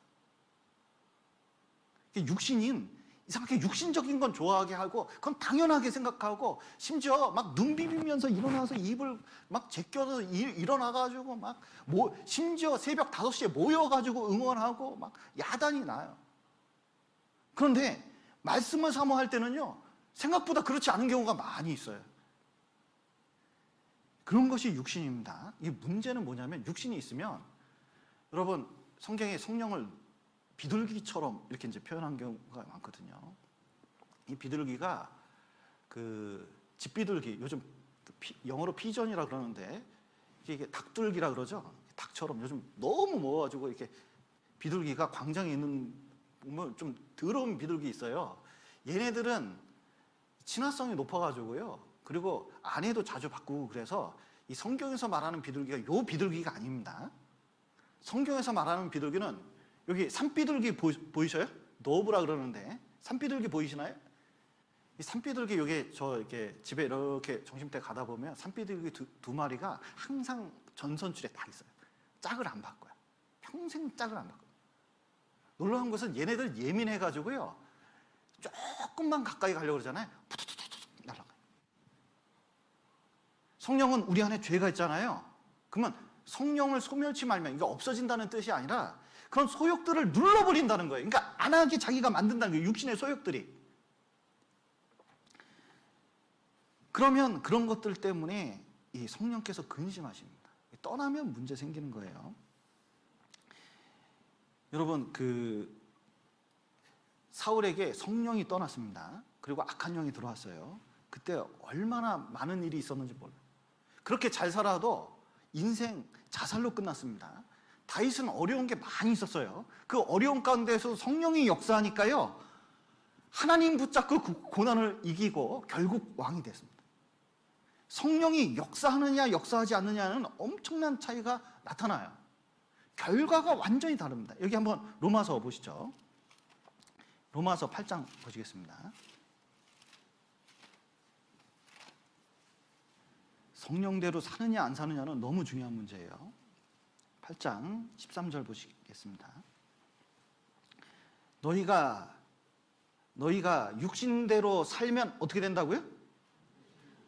육신인 이상하게 육신적인 건 좋아하게 하고, 그건 당연하게 생각하고, 심지어 막 눈 비비면서 일어나서 입을 막 제껴서 일어나가지고 막 심지어 새벽 5시에 모여가지고 응원하고 막 야단이 나요. 그런데 말씀을 사모할 때는요, 생각보다 그렇지 않은 경우가 많이 있어요. 그런 것이 육신입니다. 이 문제는 뭐냐면, 육신이 있으면, 여러분, 성경에 성령을 비둘기처럼 이렇게 이제 표현한 경우가 많거든요. 이 비둘기가 그 집비둘기, 요즘 영어로 피전이라 그러는데 이게 닭둘기라 그러죠. 닭처럼 요즘 너무 먹어가지고 이렇게 비둘기가 광장에 있는 보면 좀 더러운 비둘기 있어요. 얘네들은 친화성이 높아가지고요. 그리고 아내도 자주 바꾸고, 그래서 이 성경에서 말하는 비둘기가 요 비둘기가 아닙니다. 성경에서 말하는 비둘기는 여기 산비둘기 보이셔요? 노브라 그러는데 산비둘기 보이시나요? 이 산비둘기, 여기 저 이렇게 집에 이렇게 점심때 가다 보면 산비둘기 두 마리가 항상 전선줄에 딱 있어요. 짝을 안 바꿔요. 평생 짝을 안 바꿔요. 놀라운 것은 얘네들 예민해가지고요, 조금만 가까이 가려고 그러잖아요, 푸투투투투 날아가요. 성령은 우리 안에 죄가 있잖아요. 그러면 성령을 소멸치 말면, 이게 없어진다는 뜻이 아니라 그런 소욕들을 눌러버린다는 거예요. 그러니까 안 하게 자기가 만든다는 거예요, 육신의 소욕들이. 그러면 그런 것들 때문에 이 성령께서 근심하십니다. 떠나면 문제 생기는 거예요. 여러분, 그 사울에게 성령이 떠났습니다. 그리고 악한 영이 들어왔어요. 그때 얼마나 많은 일이 있었는지 몰라요. 그렇게 잘 살아도 인생 자살로 끝났습니다. 다윗은 어려운 게 많이 있었어요. 그 어려운 가운데서 성령이 역사하니까요, 하나님 붙잡고 그 고난을 이기고 결국 왕이 됐습니다. 성령이 역사하느냐 역사하지 않느냐는 엄청난 차이가 나타나요. 결과가 완전히 다릅니다. 여기 한번 로마서 보시죠. 로마서 8장 보시겠습니다. 성령대로 사느냐 안 사느냐는 너무 중요한 문제예요. 8장 13절 보시겠습니다. 너희가 육신대로 살면 어떻게 된다고요?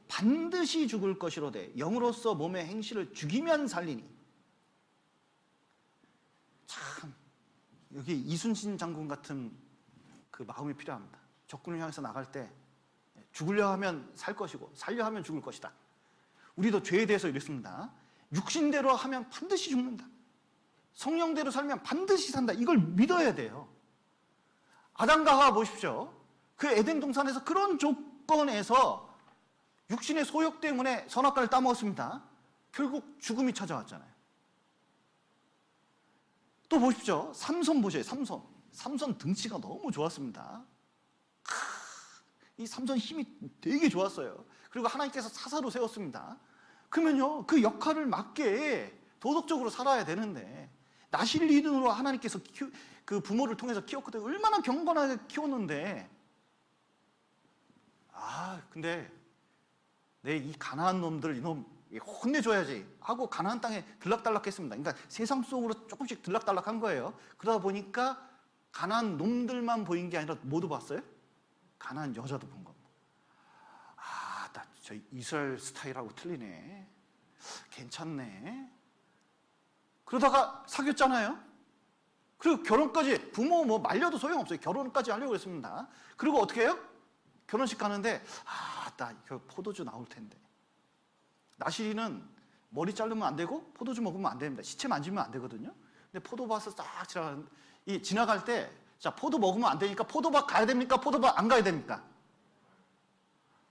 반드시 죽을 것이로되 영으로서 몸의 행실을 죽이면 살리니. 참 여기 이순신 장군 같은 그 마음이 필요합니다. 적군을 향해서 나갈 때 죽으려 하면 살 것이고 살려 하면 죽을 것이다. 우리도 죄에 대해서 이랬습니다. 육신대로 하면 반드시 죽는다. 성령대로 살면 반드시 산다. 이걸 믿어야 돼요. 아담과 하와 보십시오. 그 에덴 동산에서 그런 조건에서 육신의 소욕 때문에 선악과를 따먹었습니다. 결국 죽음이 찾아왔잖아요. 또 보십시오. 삼손 보세요. 삼손 등치가 너무 좋았습니다. 이 삼손 힘이 되게 좋았어요. 그리고 하나님께서 사사로 세웠습니다. 그러면요, 그 역할을 맞게 도덕적으로 살아야 되는데, 나실린으로 하나님께서 그 부모를 통해서 키웠거든요. 얼마나 경건하게 키웠는데, 근데 내 이 가나안 놈들, 이놈 혼내줘야지 하고 가나안 땅에 들락달락했습니다. 그러니까 세상 속으로 조금씩 들락달락한 거예요. 그러다 보니까 가나안 놈들만 보인 게 아니라 모두 봤어요? 가나안 여자도 본 겁니다. 저 이스라엘 스타일하고 틀리네. 괜찮네. 그러다가 사귀었잖아요. 그리고 결혼까지, 부모 뭐 말려도 소용없어요. 결혼까지 하려고 했습니다. 그리고 어떻게 해요? 결혼식 가는데 나 이거 포도주 나올 텐데. 나시리는 머리 자르면 안 되고 포도주 먹으면 안 됩니다. 시체 만지면 안 되거든요. 근데 포도밭을 딱 지나갈 때, 자, 포도 먹으면 안 되니까 포도밭 가야 됩니까? 포도밭 안 가야 됩니까?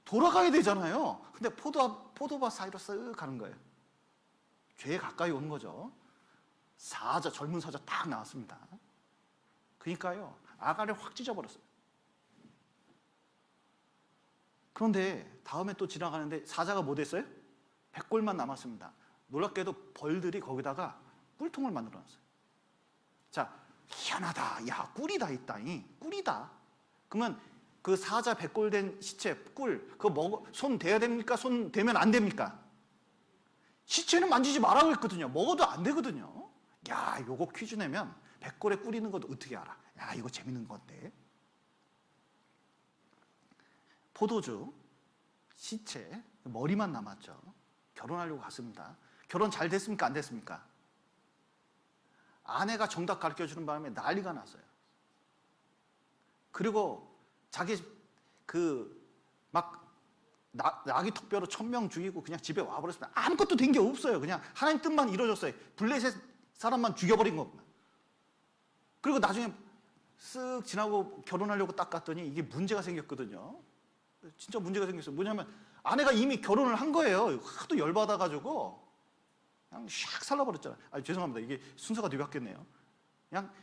돌아가야 되잖아요. 근데 포도밭 사이로 쓱 가는 거예요. 죄에 가까이 오는 거죠. 젊은 사자 딱 나왔습니다. 그러니까요, 아가를 확 찢어버렸어요. 그런데 다음에 또 지나가는데 사자가 뭐 됐어요? 백골만 남았습니다. 놀랍게도 벌들이 거기다가 꿀통을 만들어놨어요. 자, 희한하다. 야, 꿀이다 이 땅이. 꿀이다. 그러면 그 사자 백골된 시체, 꿀, 그거 손 대야 됩니까? 손 대면 안 됩니까? 시체는 만지지 말라고 했거든요. 먹어도 안 되거든요. 야, 요거 퀴즈 내면 백골에 꿀 있는 것도 어떻게 알아? 야, 이거 재밌는 건데. 포도주, 시체, 머리만 남았죠. 결혼하려고 갔습니다. 결혼 잘 됐습니까? 안 됐습니까? 아내가 정답 가르쳐주는 바람에 난리가 났어요. 그리고 자기 나귀 턱뼈로 1000명 죽이고 그냥 집에 와버렸습니다. 아무것도 된 게 없어요. 그냥 하나님 뜻만 이루어졌어요. 블레셋 사람만 죽여버린 겁니다. 그리고 나중에 쓱 지나고 결혼하려고 딱 갔더니 이게 문제가 생겼거든요. 진짜 문제가 생겼어요. 뭐냐면 아내가 이미 결혼을 한 거예요. 하도 열받아가지고 그냥 샥 살라버렸잖아요. 죄송합니다. 이게 순서가 뒤바뀌었네요. 그냥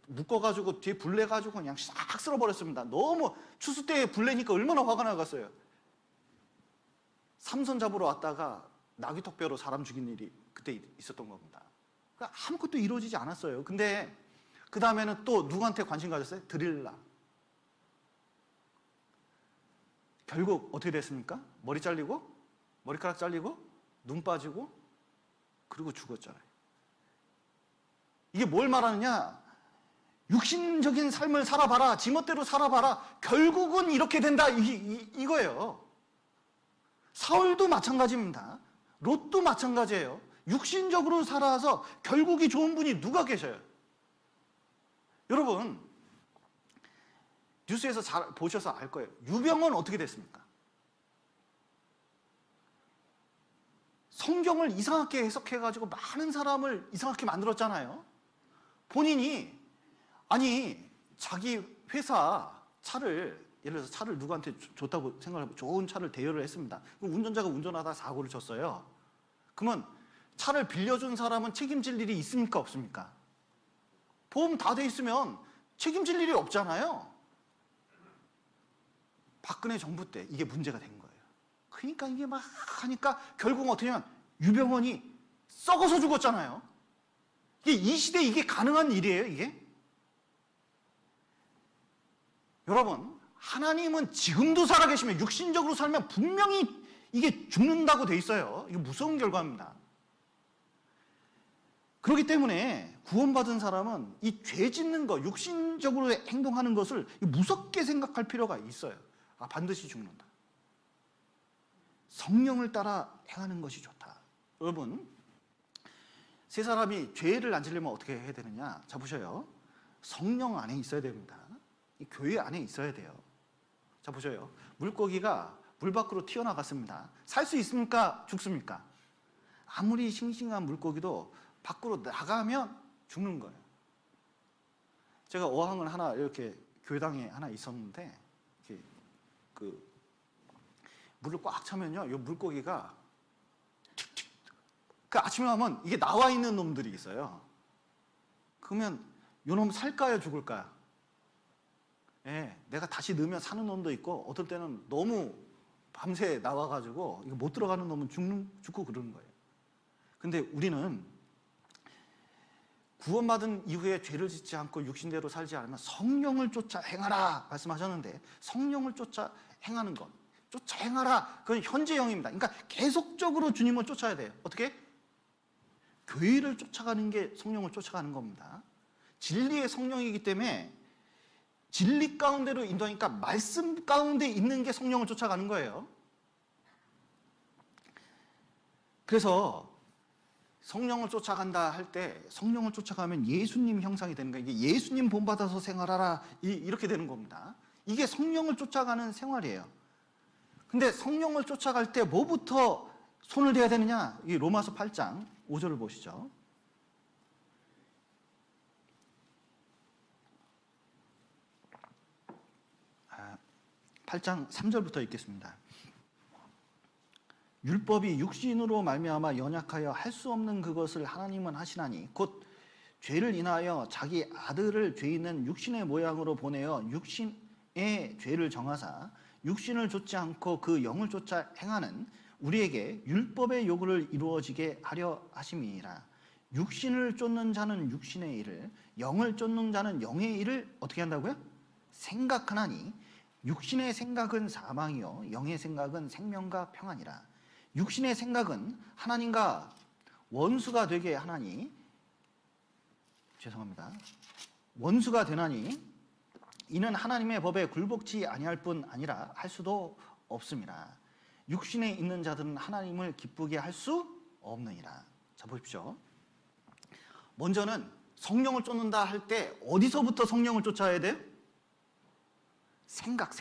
묶어가지고 뒤에 불내가지고 그냥 싹 쓸어버렸습니다. 너무 추수 때 불내니까 얼마나 화가 나갔어요. 삼손 잡으러 왔다가 나귀 턱뼈로 사람 죽인 일이 그때 있었던 겁니다. 그러니까 아무것도 이루어지지 않았어요. 근데 그 다음에는 또 누구한테 관심 가졌어요? 드릴라. 결국 어떻게 됐습니까? 머리 잘리고, 머리카락 잘리고, 눈 빠지고, 그리고 죽었잖아요. 이게 뭘 말하느냐? 육신적인 삶을 살아봐라, 지멋대로 살아봐라, 결국은 이렇게 된다, 이거예요. 사울도 마찬가지입니다. 롯도 마찬가지예요. 육신적으로 살아서 결국이 좋은 분이 누가 계셔요? 여러분, 뉴스에서 잘 보셔서 알 거예요. 유병헌 어떻게 됐습니까? 성경을 이상하게 해석해가지고 많은 사람을 이상하게 만들었잖아요. 본인이 자기 회사 차를, 예를 들어서 차를 누구한테 줬다고 생각하고 좋은 차를 대여를 했습니다. 그럼 운전자가 운전하다가 사고를 쳤어요. 그러면 차를 빌려준 사람은 책임질 일이 있습니까? 없습니까? 보험 다 돼 있으면 책임질 일이 없잖아요. 박근혜 정부 때 이게 문제가 된 거예요. 그러니까 이게 막 하니까 결국 어떻게 하면 유병헌이 썩어서 죽었잖아요. 이 시대에 이게 가능한 일이에요, 이게? 여러분, 하나님은 지금도 살아계시면 육신적으로 살면 분명히 이게 죽는다고 돼 있어요. 이게 무서운 결과입니다. 그렇기 때문에 구원받은 사람은 이 죄 짓는 것, 육신적으로 행동하는 것을 무섭게 생각할 필요가 있어요. 아, 반드시 죽는다. 성령을 따라 행하는 것이 좋다. 여러분, 세 사람이 죄를 안 지려면 어떻게 해야 되느냐? 자, 보셔요. 성령 안에 있어야 됩니다. 이 교회 안에 있어야 돼요. 자, 보셔요. 물고기가 물 밖으로 튀어나갔습니다. 살 수 있습니까? 죽습니까? 아무리 싱싱한 물고기도 밖으로 나가면 죽는 거예요. 제가 어항을 하나 이렇게 교회당에 하나 있었는데, 이렇게 물을 꽉 차면요, 이 물고기가 틱틱, 그 아침에 하면 이게 나와 있는 놈들이 있어요. 그러면 요 놈 살까요, 죽을까요? 예, 내가 다시 넣으면 사는 놈도 있고, 어떨 때는 너무 밤새 나와가지고 이거 못 들어가는 놈은 죽고 그러는 거예요. 근데 우리는 구원받은 이후에 죄를 짓지 않고 육신대로 살지 않으면 성령을 쫓아 행하라 말씀하셨는데, 성령을 쫓아 행하는 것, 쫓아 행하라, 그건 현재형입니다. 그러니까 계속적으로 주님을 쫓아야 돼요. 어떻게? 교회를 쫓아가는 게 성령을 쫓아가는 겁니다. 진리의 성령이기 때문에 진리 가운데로 인도하니까 말씀 가운데 있는 게 성령을 쫓아가는 거예요. 그래서 성령을 쫓아간다 할 때, 성령을 쫓아가면 예수님 형상이 되는 거예요. 이게 예수님 본받아서 생활하라, 이렇게 되는 겁니다. 이게 성령을 쫓아가는 생활이에요. 근데 성령을 쫓아갈 때 뭐부터 손을 대야 되느냐? 이 로마서 8장 5절을 보시죠. 8장 3절부터 읽겠습니다. 율법이 육신으로 말미암아 연약하여 할 수 없는 그것을 하나님은 하시나니 곧 죄를 인하여 자기 아들을 죄 있는 육신의 모양으로 보내어 육신의 죄를 정하사 육신을 좇지 않고 그 영을 쫓아 행하는 우리에게 율법의 요구를 이루어지게 하려 하심이니라. 육신을 쫓는 자는 육신의 일을, 영을 쫓는 자는 영의 일을 어떻게 한다고요? 생각하나니 육신의 생각은 사망이요 영의 생각은 생명과 평안이라. 육신의 생각은 하나님과 원수가 되게 하나니, 원수가 되나니 이는 하나님의 법에 굴복치 아니할 뿐 아니라 할 수도 없습니다. 육신에 있는 자들은 하나님을 기쁘게 할 수 없느니라. 자, 보십시오. 먼저는 성령을 쫓는다 할 때 어디서부터 성령을 쫓아야 돼요? 생각.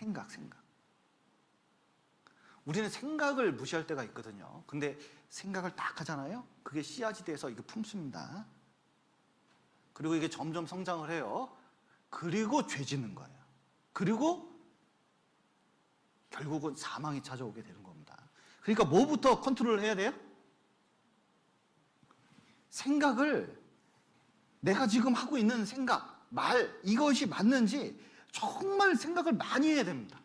우리는 생각을 무시할 때가 있거든요. 근데 생각을 딱 하잖아요. 그게 씨앗이 돼서 이게 품습니다. 그리고 이게 점점 성장을 해요. 그리고 죄 짓는 거예요. 그리고 결국은 사망이 찾아오게 되는 겁니다. 그러니까 뭐부터 컨트롤을 해야 돼요? 생각을, 내가 지금 하고 있는 생각, 말, 이것이 맞는지 정말 생각을 많이 해야 됩니다.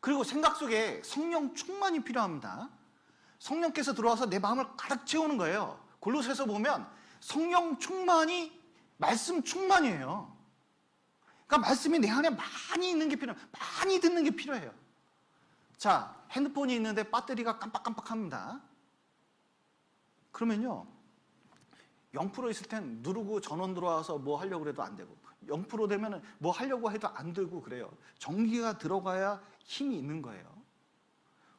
그리고 생각 속에 성령 충만이 필요합니다. 성령께서 들어와서 내 마음을 가득 채우는 거예요. 골로새서 보면 성령 충만이 말씀 충만이에요. 그러니까 말씀이 내 안에 많이 있는 게 필요해요. 많이 듣는 게 필요해요. 자, 핸드폰이 있는데 배터리가 깜빡깜빡합니다. 그러면요, 0% 있을 땐 누르고 전원 들어와서 뭐 하려고 해도 안 되고, 0% 되면 뭐 하려고 해도 안 되고 그래요. 전기가 들어가야 힘이 있는 거예요.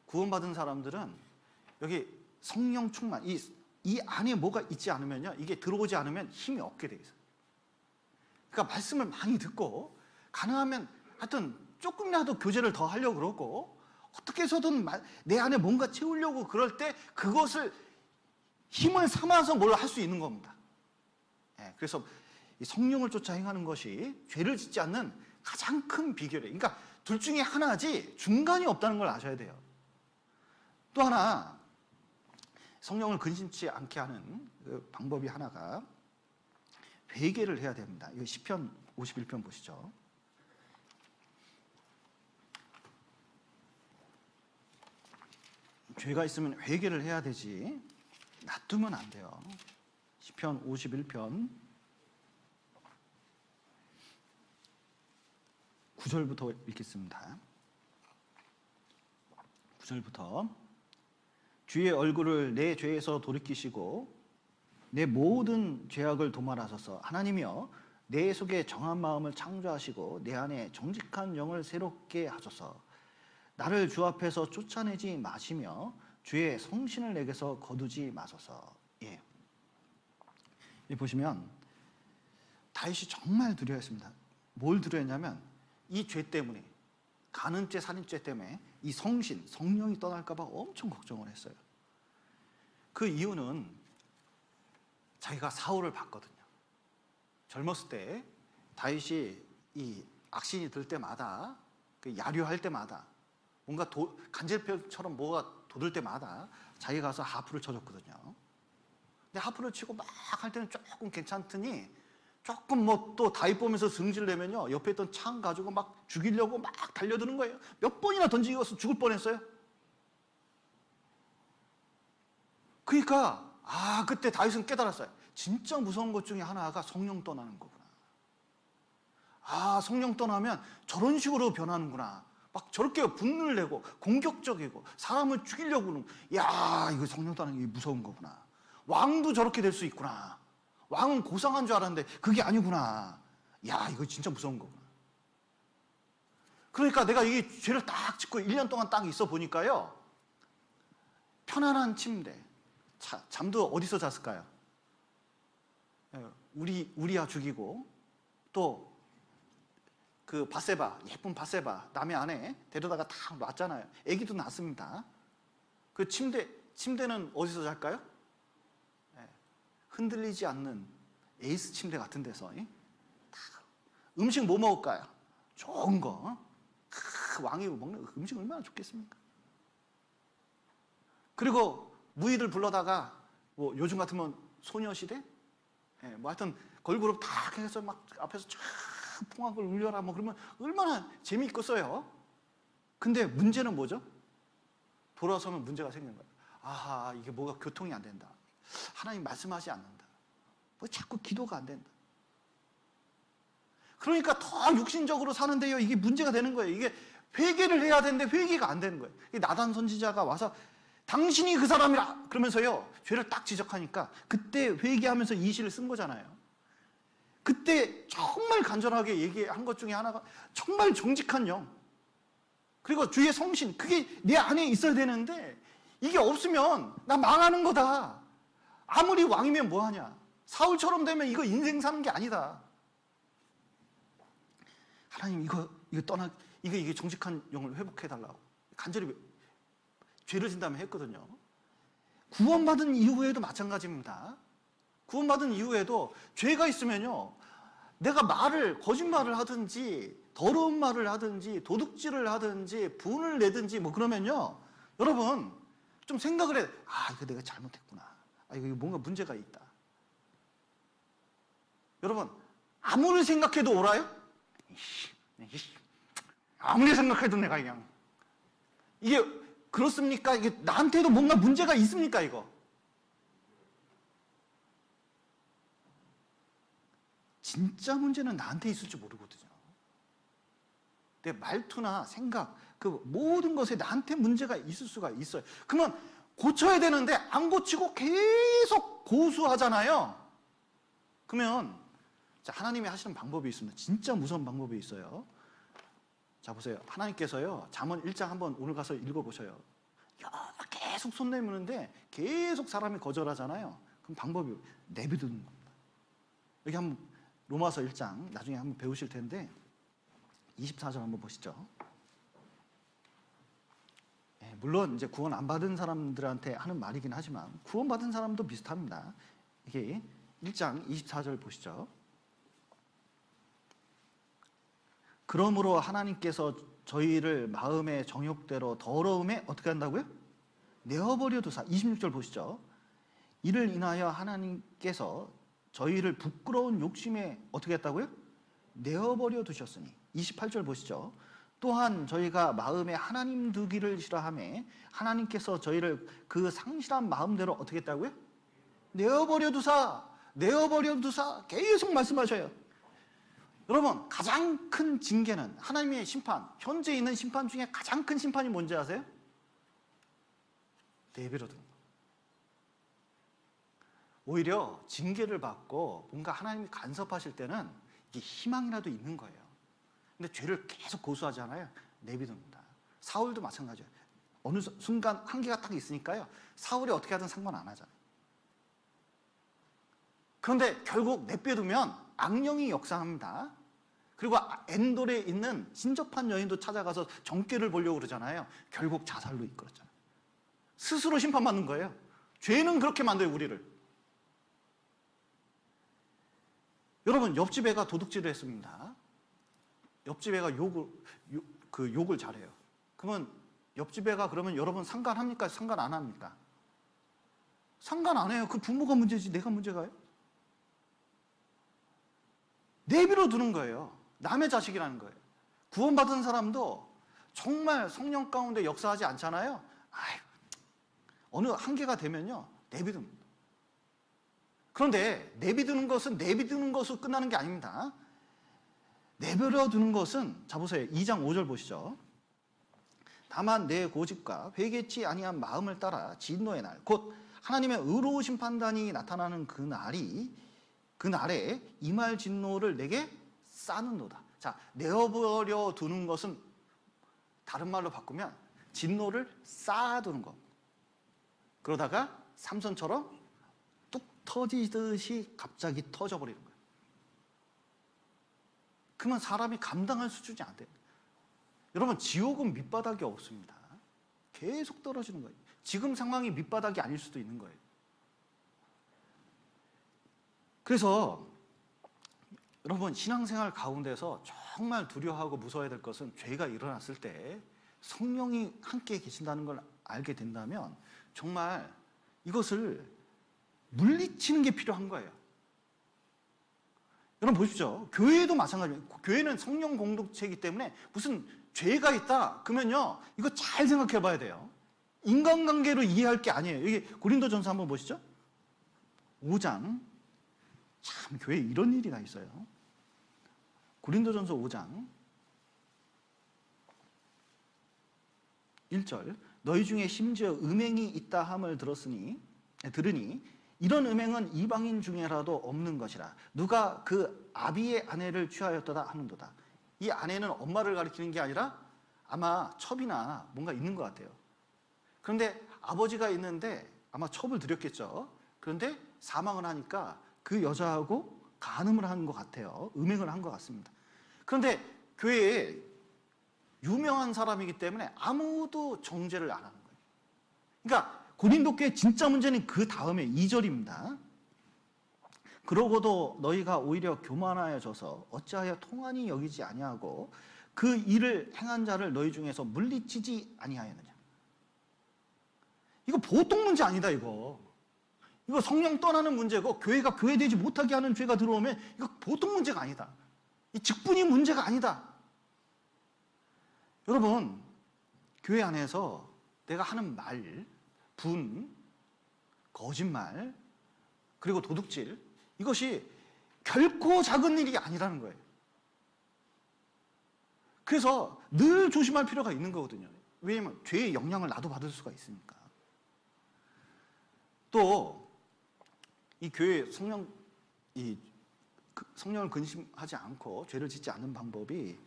구원받은 사람들은 여기 성령 충만, 이 안에 뭐가 있지 않으면요, 이게 들어오지 않으면 힘이 없게 돼 있어요. 그러니까 말씀을 많이 듣고, 가능하면 하여튼 조금이라도 교제를 더 하려고 그러고, 어떻게 해서든 내 안에 뭔가 채우려고 그럴 때 그것을 힘을 삼아서 뭘 할 수 있는 겁니다. 그래서 이 성령을 쫓아 행하는 것이 죄를 짓지 않는 가장 큰 비결이에요. 그러니까 둘 중에 하나지 중간이 없다는 걸 아셔야 돼요. 또 하나, 성령을 근심치 않게 하는 그 방법이 하나가 회개를 해야 됩니다. 이거 시편 51편 보시죠. 죄가 있으면 회개를 해야 되지 놔두면 안 돼요. 시편 51편 9절부터 읽겠습니다. 9절부터 주의 얼굴을 내 죄에서 돌이키시고 내 모든 죄악을 도말하소서. 하나님이여 내 속에 정한 마음을 창조하시고 내 안에 정직한 영을 새롭게 하소서. 나를 주 앞에서 쫓아내지 마시며 주의 성신을 내게서 거두지 마소서. 예. 여기 보시면 다윗이 정말 두려워했습니다. 뭘 두려워했냐면 이 죄 때문에, 간음죄, 살인죄 때문에 이 성령이 떠날까 봐 엄청 걱정을 했어요. 그 이유는 자기가 사울을 봤거든요. 젊었을 때 다윗이 이 악신이 들 때마다, 그 야류할 때마다, 뭔가 간질병처럼 뭐가 돋을 때마다 자기가 가서 하프를 쳐줬거든요. 근데 하프를 치고 막 할 때는 조금 괜찮더니 조금 뭐 또 다윗 보면서 승질 내면요, 옆에 있던 창 가지고 막 죽이려고 막 달려드는 거예요. 몇 번이나 던지고서 죽을 뻔했어요. 그러니까 그때 다윗은 깨달았어요. 진짜 무서운 것 중에 하나가 성령 떠나는 거구나. 성령 떠나면 저런 식으로 변하는구나. 막 저렇게 분을 내고 공격적이고 사람을 죽이려고 하는, 이거 성령 떠나는 게 무서운 거구나. 왕도 저렇게 될 수 있구나. 왕은 고상한 줄 알았는데 그게 아니구나. 이거 진짜 무서운 거구나. 그러니까 내가 이 죄를 딱 짓고 1년 동안 딱 있어 보니까요, 편안한 침대, 잠도 어디서 잤을까요? 우리야 죽이고, 또 그 바세바, 예쁜 바세바 남의 아내 데려다가 딱 놨잖아요. 아기도 낳습니다. 그 침대는 어디서 잘까요? 흔들리지 않는 에이스 침대 같은 데서. 음식 뭐 먹을까요? 좋은 거. 왕이 먹는 음식 얼마나 좋겠습니까? 그리고 무희들 불러다가 뭐 요즘 같으면 소녀시대? 뭐 하여튼 걸그룹 다 해서 막 앞에서 쫙 풍악을 울려라 뭐 그러면 얼마나 재미있겠어요. 근데 문제는 뭐죠? 돌아서면 문제가 생기는 거예요. 이게 뭐가 교통이 안 된다. 하나님 말씀하지 않는다. 뭐 자꾸 기도가 안 된다. 그러니까 더 육신적으로 사는데요, 이게 문제가 되는 거예요. 이게 회개를 해야 되는데 회개가 안 되는 거예요. 나단 선지자가 와서 당신이 그 사람이라 그러면서요, 죄를 딱 지적하니까 그때 회개하면서 이 시를 쓴 거잖아요. 그때 정말 간절하게 얘기한 것 중에 하나가 정말 정직한 영, 그리고 주의 성신, 그게 내 안에 있어야 되는데 이게 없으면 나 망하는 거다. 아무리 왕이면 뭐하냐. 사울처럼 되면 이거 인생 사는 게 아니다. 하나님 이게 정직한 영을 회복해달라고 간절히 죄를 진다면 했거든요. 구원받은 이후에도 마찬가지입니다. 구원받은 이후에도 죄가 있으면요, 내가 거짓말을 하든지 더러운 말을 하든지 도둑질을 하든지 분을 내든지 뭐 그러면요, 여러분 좀 생각을 해. 이거 내가 잘못했구나. 이거 뭔가 문제가 있다. 여러분 아무리 생각해도 옳아요? 아무리 생각해도 내가 그냥 이게 그렇습니까? 이게 나한테도 뭔가 문제가 있습니까? 이거 진짜 문제는 나한테 있을지 모르거든요. 내 말투나 생각, 그 모든 것에 나한테 문제가 있을 수가 있어요. 그러면 고쳐야 되는데 안 고치고 계속 고수하잖아요. 그러면 하나님이 하시는 방법이 있습니다. 진짜 무서운 방법이 있어요. 자, 보세요. 하나님께서요, 잠언 1장 한번 오늘 가서 읽어보셔요. 계속 손 내미는데 계속 사람이 거절하잖아요. 그럼 방법이 내비두는 겁니다. 여기 한번 로마서 1장 나중에 한번 배우실 텐데 24절 한번 보시죠. 물론 이제 구원 안 받은 사람들한테 하는 말이긴 하지만 구원받은 사람도 비슷합니다. 이게 1장 24절 보시죠. 그러므로 하나님께서 저희를 마음의 정욕대로 더러움에 어떻게 한다고요? 내어버려 두사. 26절 보시죠. 이를 인하여 하나님께서 저희를 부끄러운 욕심에 어떻게 했다고요? 내어버려 두셨으니. 28절 보시죠. 또한 저희가 마음에 하나님 두기를 싫어하며 하나님께서 저희를 그 상실한 마음대로 어떻게 했다고요? 내어버려 두사. 내어버려 두사. 계속 말씀하셔요. 여러분, 가장 큰 징계는 하나님의 심판, 현재 있는 심판 중에 가장 큰 심판이 뭔지 아세요? 내버려 두는 거. 오히려 징계를 받고 뭔가 하나님이 간섭하실 때는 이게 희망이라도 있는 거예요. 근데 죄를 계속 고수하잖아요. 내비둡니다. 사울도 마찬가지예요. 어느 순간 한계가 딱 있으니까요. 사울이 어떻게 하든 상관 안 하잖아요. 그런데 결국 내버려두면 악령이 역사합니다. 그리고 엔돌에 있는 신접한 여인도 찾아가서 정죄를 보려고 그러잖아요. 결국 자살로 이끌었잖아요. 스스로 심판받는 거예요. 죄는 그렇게 만들어요, 우리를. 여러분, 옆집 애가 도둑질을 했습니다. 옆집 애가 욕을 잘해요. 그러면 옆집 애가 그러면 여러분 상관합니까? 상관 안 합니까? 상관 안 해요. 그 부모가 문제지 내가 문제가요? 내비로 두는 거예요. 남의 자식이라는 거예요. 구원받은 사람도 정말 성령 가운데 역사하지 않잖아요. 아이고, 어느 한계가 되면요, 내비둡니다. 그런데 내비두는 것으로 끝나는 게 아닙니다. 내버려 두는 것은, 자 보세요. 2장 5절 보시죠. 다만 내 고집과 회개치 아니한 마음을 따라 진노의 날, 곧 하나님의 의로우신 판단이 나타나는 그 날에 임할 진노를 내게 쌓는도다. 자, 내어버려 두는 것은 다른 말로 바꾸면 진노를 쌓아두는 것. 그러다가 삼손처럼 뚝 터지듯이 갑자기 터져버리는 거예요. 그러면 사람이 감당할 수준이 안 돼요. 여러분, 지옥은 밑바닥이 없습니다. 계속 떨어지는 거예요. 지금 상황이 밑바닥이 아닐 수도 있는 거예요. 그래서 여러분, 신앙생활 가운데서 정말 두려워하고 무서워야 될 것은 죄가 일어났을 때 성령이 함께 계신다는 걸 알게 된다면 정말 이것을 물리치는 게 필요한 거예요. 여러분 보십시오. 교회도 마찬가지예요. 교회는 성령 공동체이기 때문에 무슨 죄가 있다 그러면요, 이거 잘 생각해 봐야 돼요. 인간관계로 이해할 게 아니에요. 여기 고린도전서 한번 보시죠. 5장. 참, 교회에 이런 일이 다 있어요. 고린도전서 5장 1절. 너희 중에 심지어 음행이 있다 함을 들으니 이런 음행은 이방인 중에라도 없는 것이라. 누가 그 아비의 아내를 취하였도다 하는도다. 이 아내는 엄마를 가리키는 게 아니라 아마 첩이나 뭔가 있는 것 같아요. 그런데 아버지가 있는데 아마 첩을 들였겠죠. 그런데 사망을 하니까 그 여자하고 간음을 한 것 같아요. 음행을 한 것 같습니다. 그런데 교회에 유명한 사람이기 때문에 아무도 정죄를 안 하는 거예요. 그러니까 고린도 교회 진짜 문제는 그 다음에 2절입니다. 그러고도 너희가 오히려 교만하여져서 어찌하여 통한이 여기지 아니하고 그 일을 행한 자를 너희 중에서 물리치지 아니하였느냐. 이거 보통 문제 아니다. 이거 성령 떠나는 문제고, 교회가 교회되지 못하게 하는 죄가 들어오면 이거 보통 문제가 아니다. 이 직분이 문제가 아니다. 여러분, 교회 안에서 내가 하는 말, 거짓말, 그리고 도둑질, 이것이 결코 작은 일이 아니라는 거예요. 그래서 늘 조심할 필요가 있는 거거든요. 왜냐하면 죄의 영향을 나도 받을 수가 있으니까. 또 이 교회 성령을 근심하지 않고 죄를 짓지 않는 방법이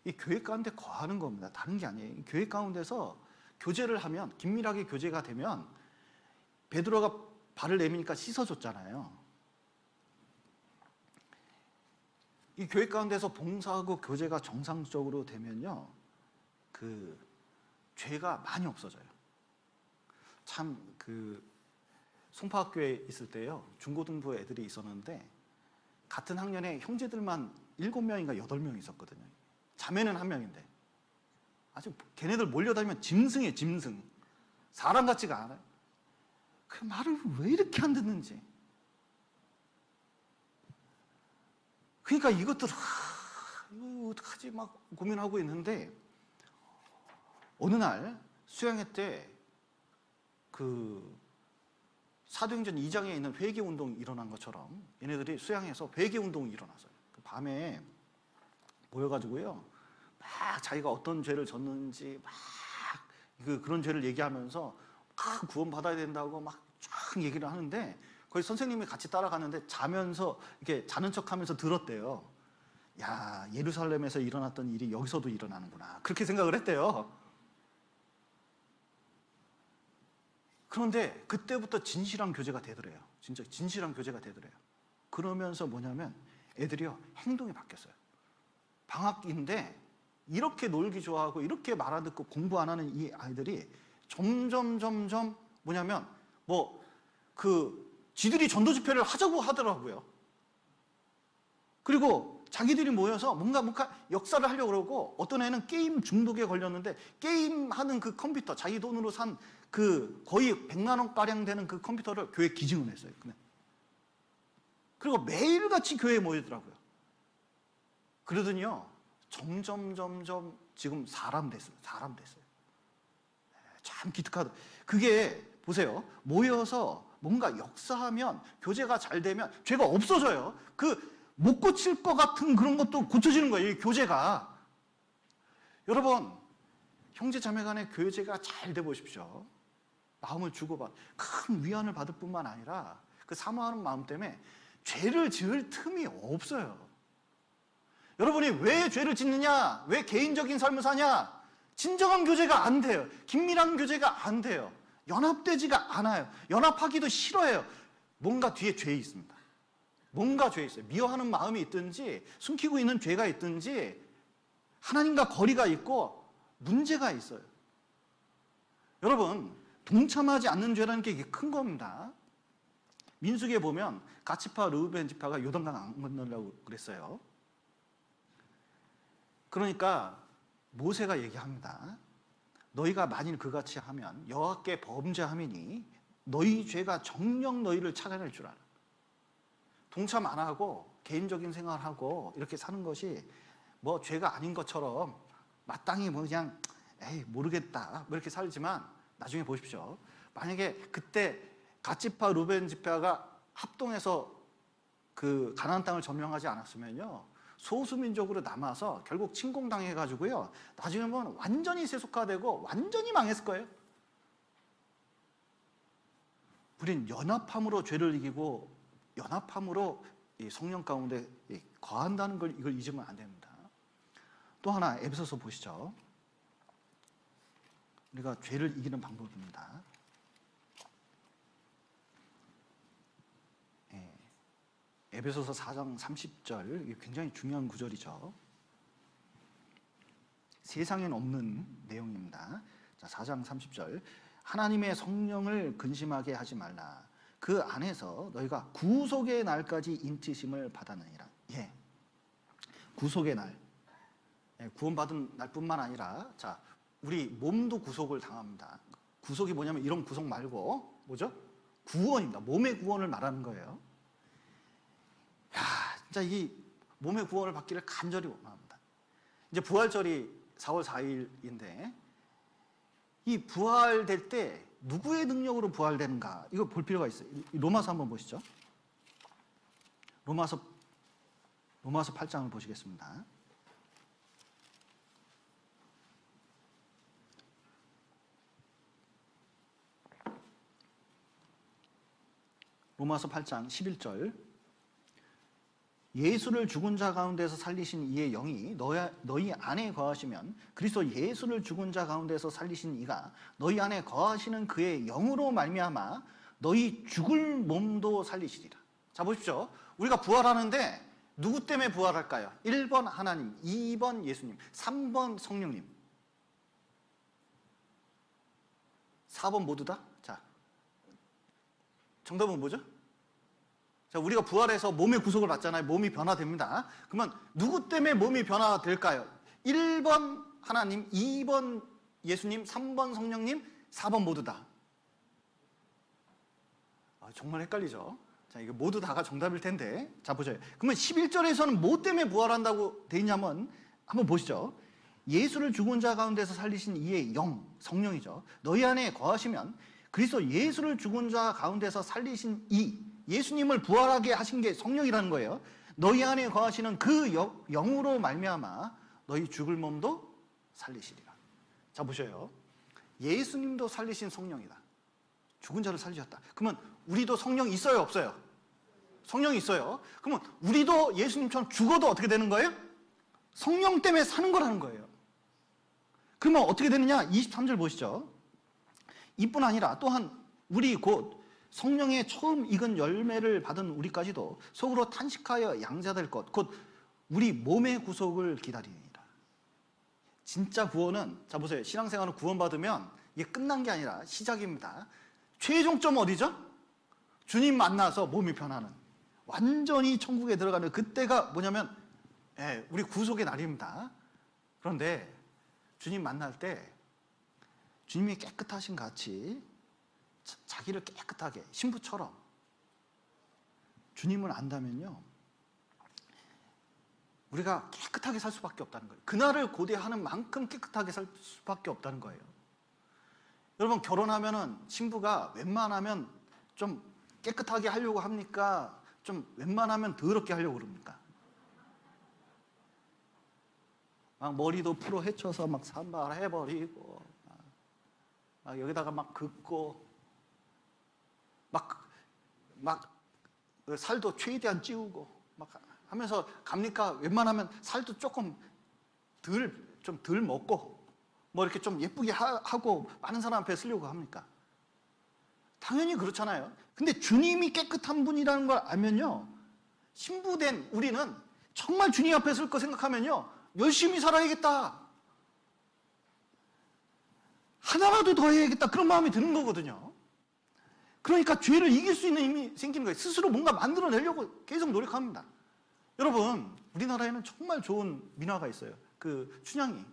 이 교회 가운데 거하는 겁니다. 다른 게 아니에요. 교회 가운데서 교제를 하면, 긴밀하게 교제가 되면, 베드로가 발을 내미니까 씻어줬잖아요. 이 교회 가운데서 봉사하고 교제가 정상적으로 되면요, 그 죄가 많이 없어져요. 참, 송파학교에 있을 때요, 중고등부 애들이 있었는데 같은 학년에 형제들만 7명인가 8명 있었거든요. 자매는 1명인데 아주 걔네들 몰려다니면 짐승이에요. 짐승. 사람 같지가 않아요. 그 말을 왜 이렇게 안 듣는지. 그러니까 이것들 이거 어떡하지 막 고민하고 있는데, 어느 날 수양회 때 사도행전 2장에 있는 회개운동이 일어난 것처럼 얘네들이 수양에서 회개운동이 일어났어요. 밤에 모여가지고요, 막 자기가 어떤 죄를 졌는지 막 그런 죄를 얘기하면서 막 구원받아야 된다고 막 쫙 얘기를 하는데, 거기 선생님이 같이 따라가는데 자면서 이렇게 자는 척하면서 들었대요. 야, 예루살렘에서 일어났던 일이 여기서도 일어나는구나, 그렇게 생각을 했대요. 그런데 그때부터 진실한 교제가 되더래요. 진짜 진실한 교제가 되더래요. 그러면서 뭐냐면 애들이요, 행동이 바뀌었어요. 방학인데 이렇게 놀기 좋아하고 이렇게 말 안 듣고 공부 안 하는 이 아이들이 점점 뭐냐면 지들이 전도 집회를 하자고 하더라고요. 그리고 자기들이 모여서 뭔가 역사를 하려고 그러고, 어떤 애는 게임 중독에 걸렸는데 게임하는 그 컴퓨터, 자기 돈으로 산 그 거의 100만 원가량 되는 그 컴퓨터를 교회 기증을 했어요. 그리고 매일같이 교회에 모이더라고요. 그러더니요, 점점 지금 사람 됐어요. 참 기특하다. 그게 보세요, 모여서 뭔가 역사하면, 교제가 잘 되면 죄가 없어져요. 못 고칠 것 같은 그런 것도 고쳐지는 거예요, 이 교제가. 여러분, 형제 자매 간의 교제가 잘 돼 보십시오. 마음을 주고받, 큰 위안을 받을 뿐만 아니라 그 사모하는 마음 때문에 죄를 지을 틈이 없어요. 여러분이 왜 죄를 짓느냐, 왜 개인적인 삶을 사냐, 진정한 교제가 안 돼요. 긴밀한 교제가 안 돼요. 연합되지가 않아요. 연합하기도 싫어해요. 뭔가 뒤에 죄 있습니다. 뭔가 죄 있어요. 미워하는 마음이 있든지, 숨기고 있는 죄가 있든지, 하나님과 거리가 있고 문제가 있어요. 여러분, 동참하지 않는 죄라는 게 큰 겁니다. 민수기에 보면 갓지파 르우벤 지파가 요단강 안 건너려고 그랬어요. 그러니까 모세가 얘기합니다. 너희가 만일 그같이 하면 여호와께 범죄함이니 너희 죄가 정녕 너희를 찾아낼 줄 알아. 동참 안 하고 개인적인 생활하고 이렇게 사는 것이 죄가 아닌 것처럼 마땅히 그냥 에이 모르겠다 이렇게 살지만, 나중에 보십시오. 만약에 그때 갓지파 르우벤 지파가 합동해서 그 가나안 땅을 점령하지 않았으면요, 소수민족으로 남아서 결국 침공당해가지고요, 나중에 보면 완전히 세속화되고 완전히 망했을 거예요. 우린 연합함으로 죄를 이기고 연합함으로 이 성령 가운데 거한다는 걸, 이걸 잊으면 안 됩니다. 또 하나 에베소서 보시죠. 우리가 죄를 이기는 방법입니다. 에베소서 4장 30절, 이게 굉장히 중요한 구절이죠. 세상엔 없는 내용입니다. 자, 4장 30절. 하나님의 성령을 근심하게 하지 말라. 그 안에서 너희가 구속의 날까지 인치심을 받았느니라. 예, 구속의 날. 구원받은 날뿐만 아니라, 자, 우리 몸도 구속을 당합니다. 구속이 뭐냐면 이런 구속 말고 뭐죠? 구원입니다. 몸의 구원을 말하는 거예요. 야, 진짜 이 몸의 구원을 받기를 간절히 원합니다. 이제 부활절이 4월 4일인데 이 부활될 때 누구의 능력으로 부활되는가, 이거 볼 필요가 있어요. 로마서 한번 보시죠. 로마서 8장을 보시겠습니다. 로마서 8장 11절. 예수를 죽은 자 가운데서 살리신 이의 영이 너희 안에 거하시면 그리스도 예수를 죽은 자 가운데서 살리신 이가 너희 안에 거하시는 그의 영으로 말미암아 너희 죽을 몸도 살리시리라. 자, 보십시오. 우리가 부활하는데 누구 때문에 부활할까요? 1번 하나님, 2번 예수님, 3번 성령님, 4번 모두 다? 자, 정답은 뭐죠? 자, 우리가 부활해서 몸의 구속을 받잖아요. 몸이 변화됩니다. 그러면 누구 때문에 몸이 변화될까요? 1번 하나님, 2번 예수님, 3번 성령님, 4번 모두 다. 정말 헷갈리죠? 자, 이거 모두 다가 정답일 텐데. 자, 보세요. 그러면 11절에서는 뭐 때문에 부활한다고 돼 있냐면 한번 보시죠. 예수를 죽은 자 가운데서 살리신 이의 영, 성령이죠. 너희 안에 거하시면 그리스도 예수를 죽은 자 가운데서 살리신 이 예수님을 부활하게 하신 게 성령이라는 거예요. 너희 안에 거하시는 그 영으로 말미암아 너희 죽을 몸도 살리시리라. 자, 보셔요. 예수님도 살리신 성령이다. 죽은 자를 살리셨다. 그러면 우리도 성령 있어요, 없어요? 성령이 있어요. 그러면 우리도 예수님처럼 죽어도 어떻게 되는 거예요? 성령 때문에 사는 거라는 거예요. 그러면 어떻게 되느냐? 23절 보시죠. 이뿐 아니라 또한 우리 곧 성령의 처음 익은 열매를 받은 우리까지도 속으로 탄식하여 양자될 것, 곧 우리 몸의 구속을 기다리니라. 진짜 구원은, 자 보세요. 신앙생활은 구원받으면 이게 끝난 게 아니라 시작입니다. 최종점 어디죠? 주님 만나서 몸이 변하는, 완전히 천국에 들어가는 그때가 뭐냐면 우리 구속의 날입니다. 그런데 주님 만날 때 주님이 깨끗하신 같이 자기를 깨끗하게 신부처럼 주님을 안다면요, 우리가 깨끗하게 살 수밖에 없다는 거예요. 그날을 고대하는 만큼 깨끗하게 살 수밖에 없다는 거예요. 여러분, 결혼하면은 신부가 웬만하면 좀 깨끗하게 하려고 합니까? 좀 웬만하면 더럽게 하려고 그럽니까? 막 머리도 풀어 헤쳐서 막 산발해버리고, 막 여기다가 막 긋고, 막 살도 최대한 찌우고 막 하면서 갑니까? 웬만하면 살도 조금 좀 덜 먹고 뭐 이렇게 좀 예쁘게 하고 많은 사람 앞에 쓰려고 합니까? 당연히 그렇잖아요. 근데 주님이 깨끗한 분이라는 걸 알면요, 신부된 우리는 정말 주님 앞에 쓸 거 생각하면요, 열심히 살아야겠다, 하나라도 더 해야겠다, 그런 마음이 드는 거거든요. 그러니까 죄를 이길 수 있는 힘이 생기는 거예요. 스스로 뭔가 만들어내려고 계속 노력합니다. 여러분, 우리나라에는 정말 좋은 민화가 있어요. 그 춘향이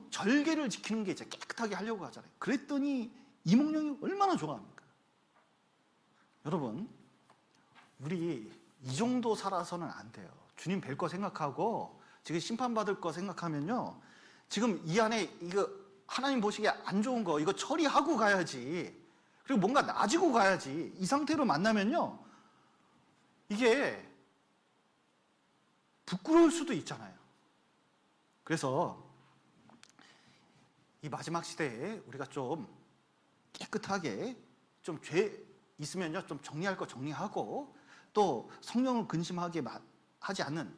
절개를 지키는 게 이제 깨끗하게 하려고 하잖아요. 그랬더니 이몽룡이 얼마나 좋아합니까? 여러분, 우리 이 정도 살아서는 안 돼요. 주님 뵐 거 생각하고 지금 심판받을 거 생각하면요, 지금 이 안에 이거 하나님 보시기에 안 좋은 거 이거 처리하고 가야지. 그리고 뭔가 나아지고 가야지. 이 상태로 만나면요, 이게 부끄러울 수도 있잖아요. 그래서 이 마지막 시대에 우리가 좀 깨끗하게, 좀 죄 있으면요 좀 정리할 거 정리하고, 또 성령을 근심하게 하지 않는,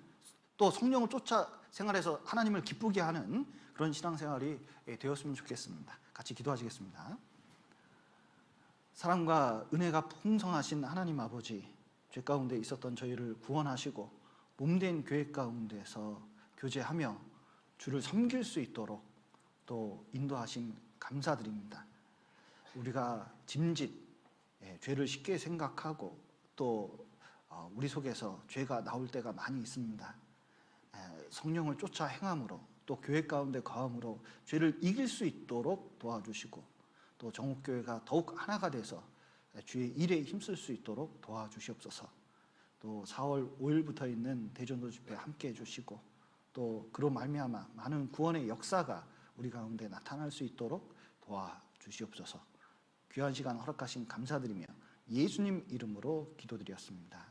또 성령을 쫓아 생활해서 하나님을 기쁘게 하는 그런 신앙생활이 되었으면 좋겠습니다. 같이 기도하시겠습니다. 사랑과 은혜가 풍성하신 하나님 아버지, 죄 가운데 있었던 저희를 구원하시고 몸된 교회 가운데서 교제하며 주를 섬길 수 있도록 또 인도하신 감사드립니다. 우리가 짐짓 죄를 쉽게 생각하고 또 우리 속에서 죄가 나올 때가 많이 있습니다. 성령을 쫓아 행함으로, 또 교회 가운데 거함으로 죄를 이길 수 있도록 도와주시고, 또 정옥교회가 더욱 하나가 돼서 주의 일에 힘쓸 수 있도록 도와주시옵소서. 또 4월 5일부터 있는 대전도 집회 함께 해주시고, 또 그로 말미암아 많은 구원의 역사가 우리 가운데 나타날 수 있도록 도와주시옵소서. 귀한 시간 허락하신 감사드리며 예수님 이름으로 기도드렸습니다.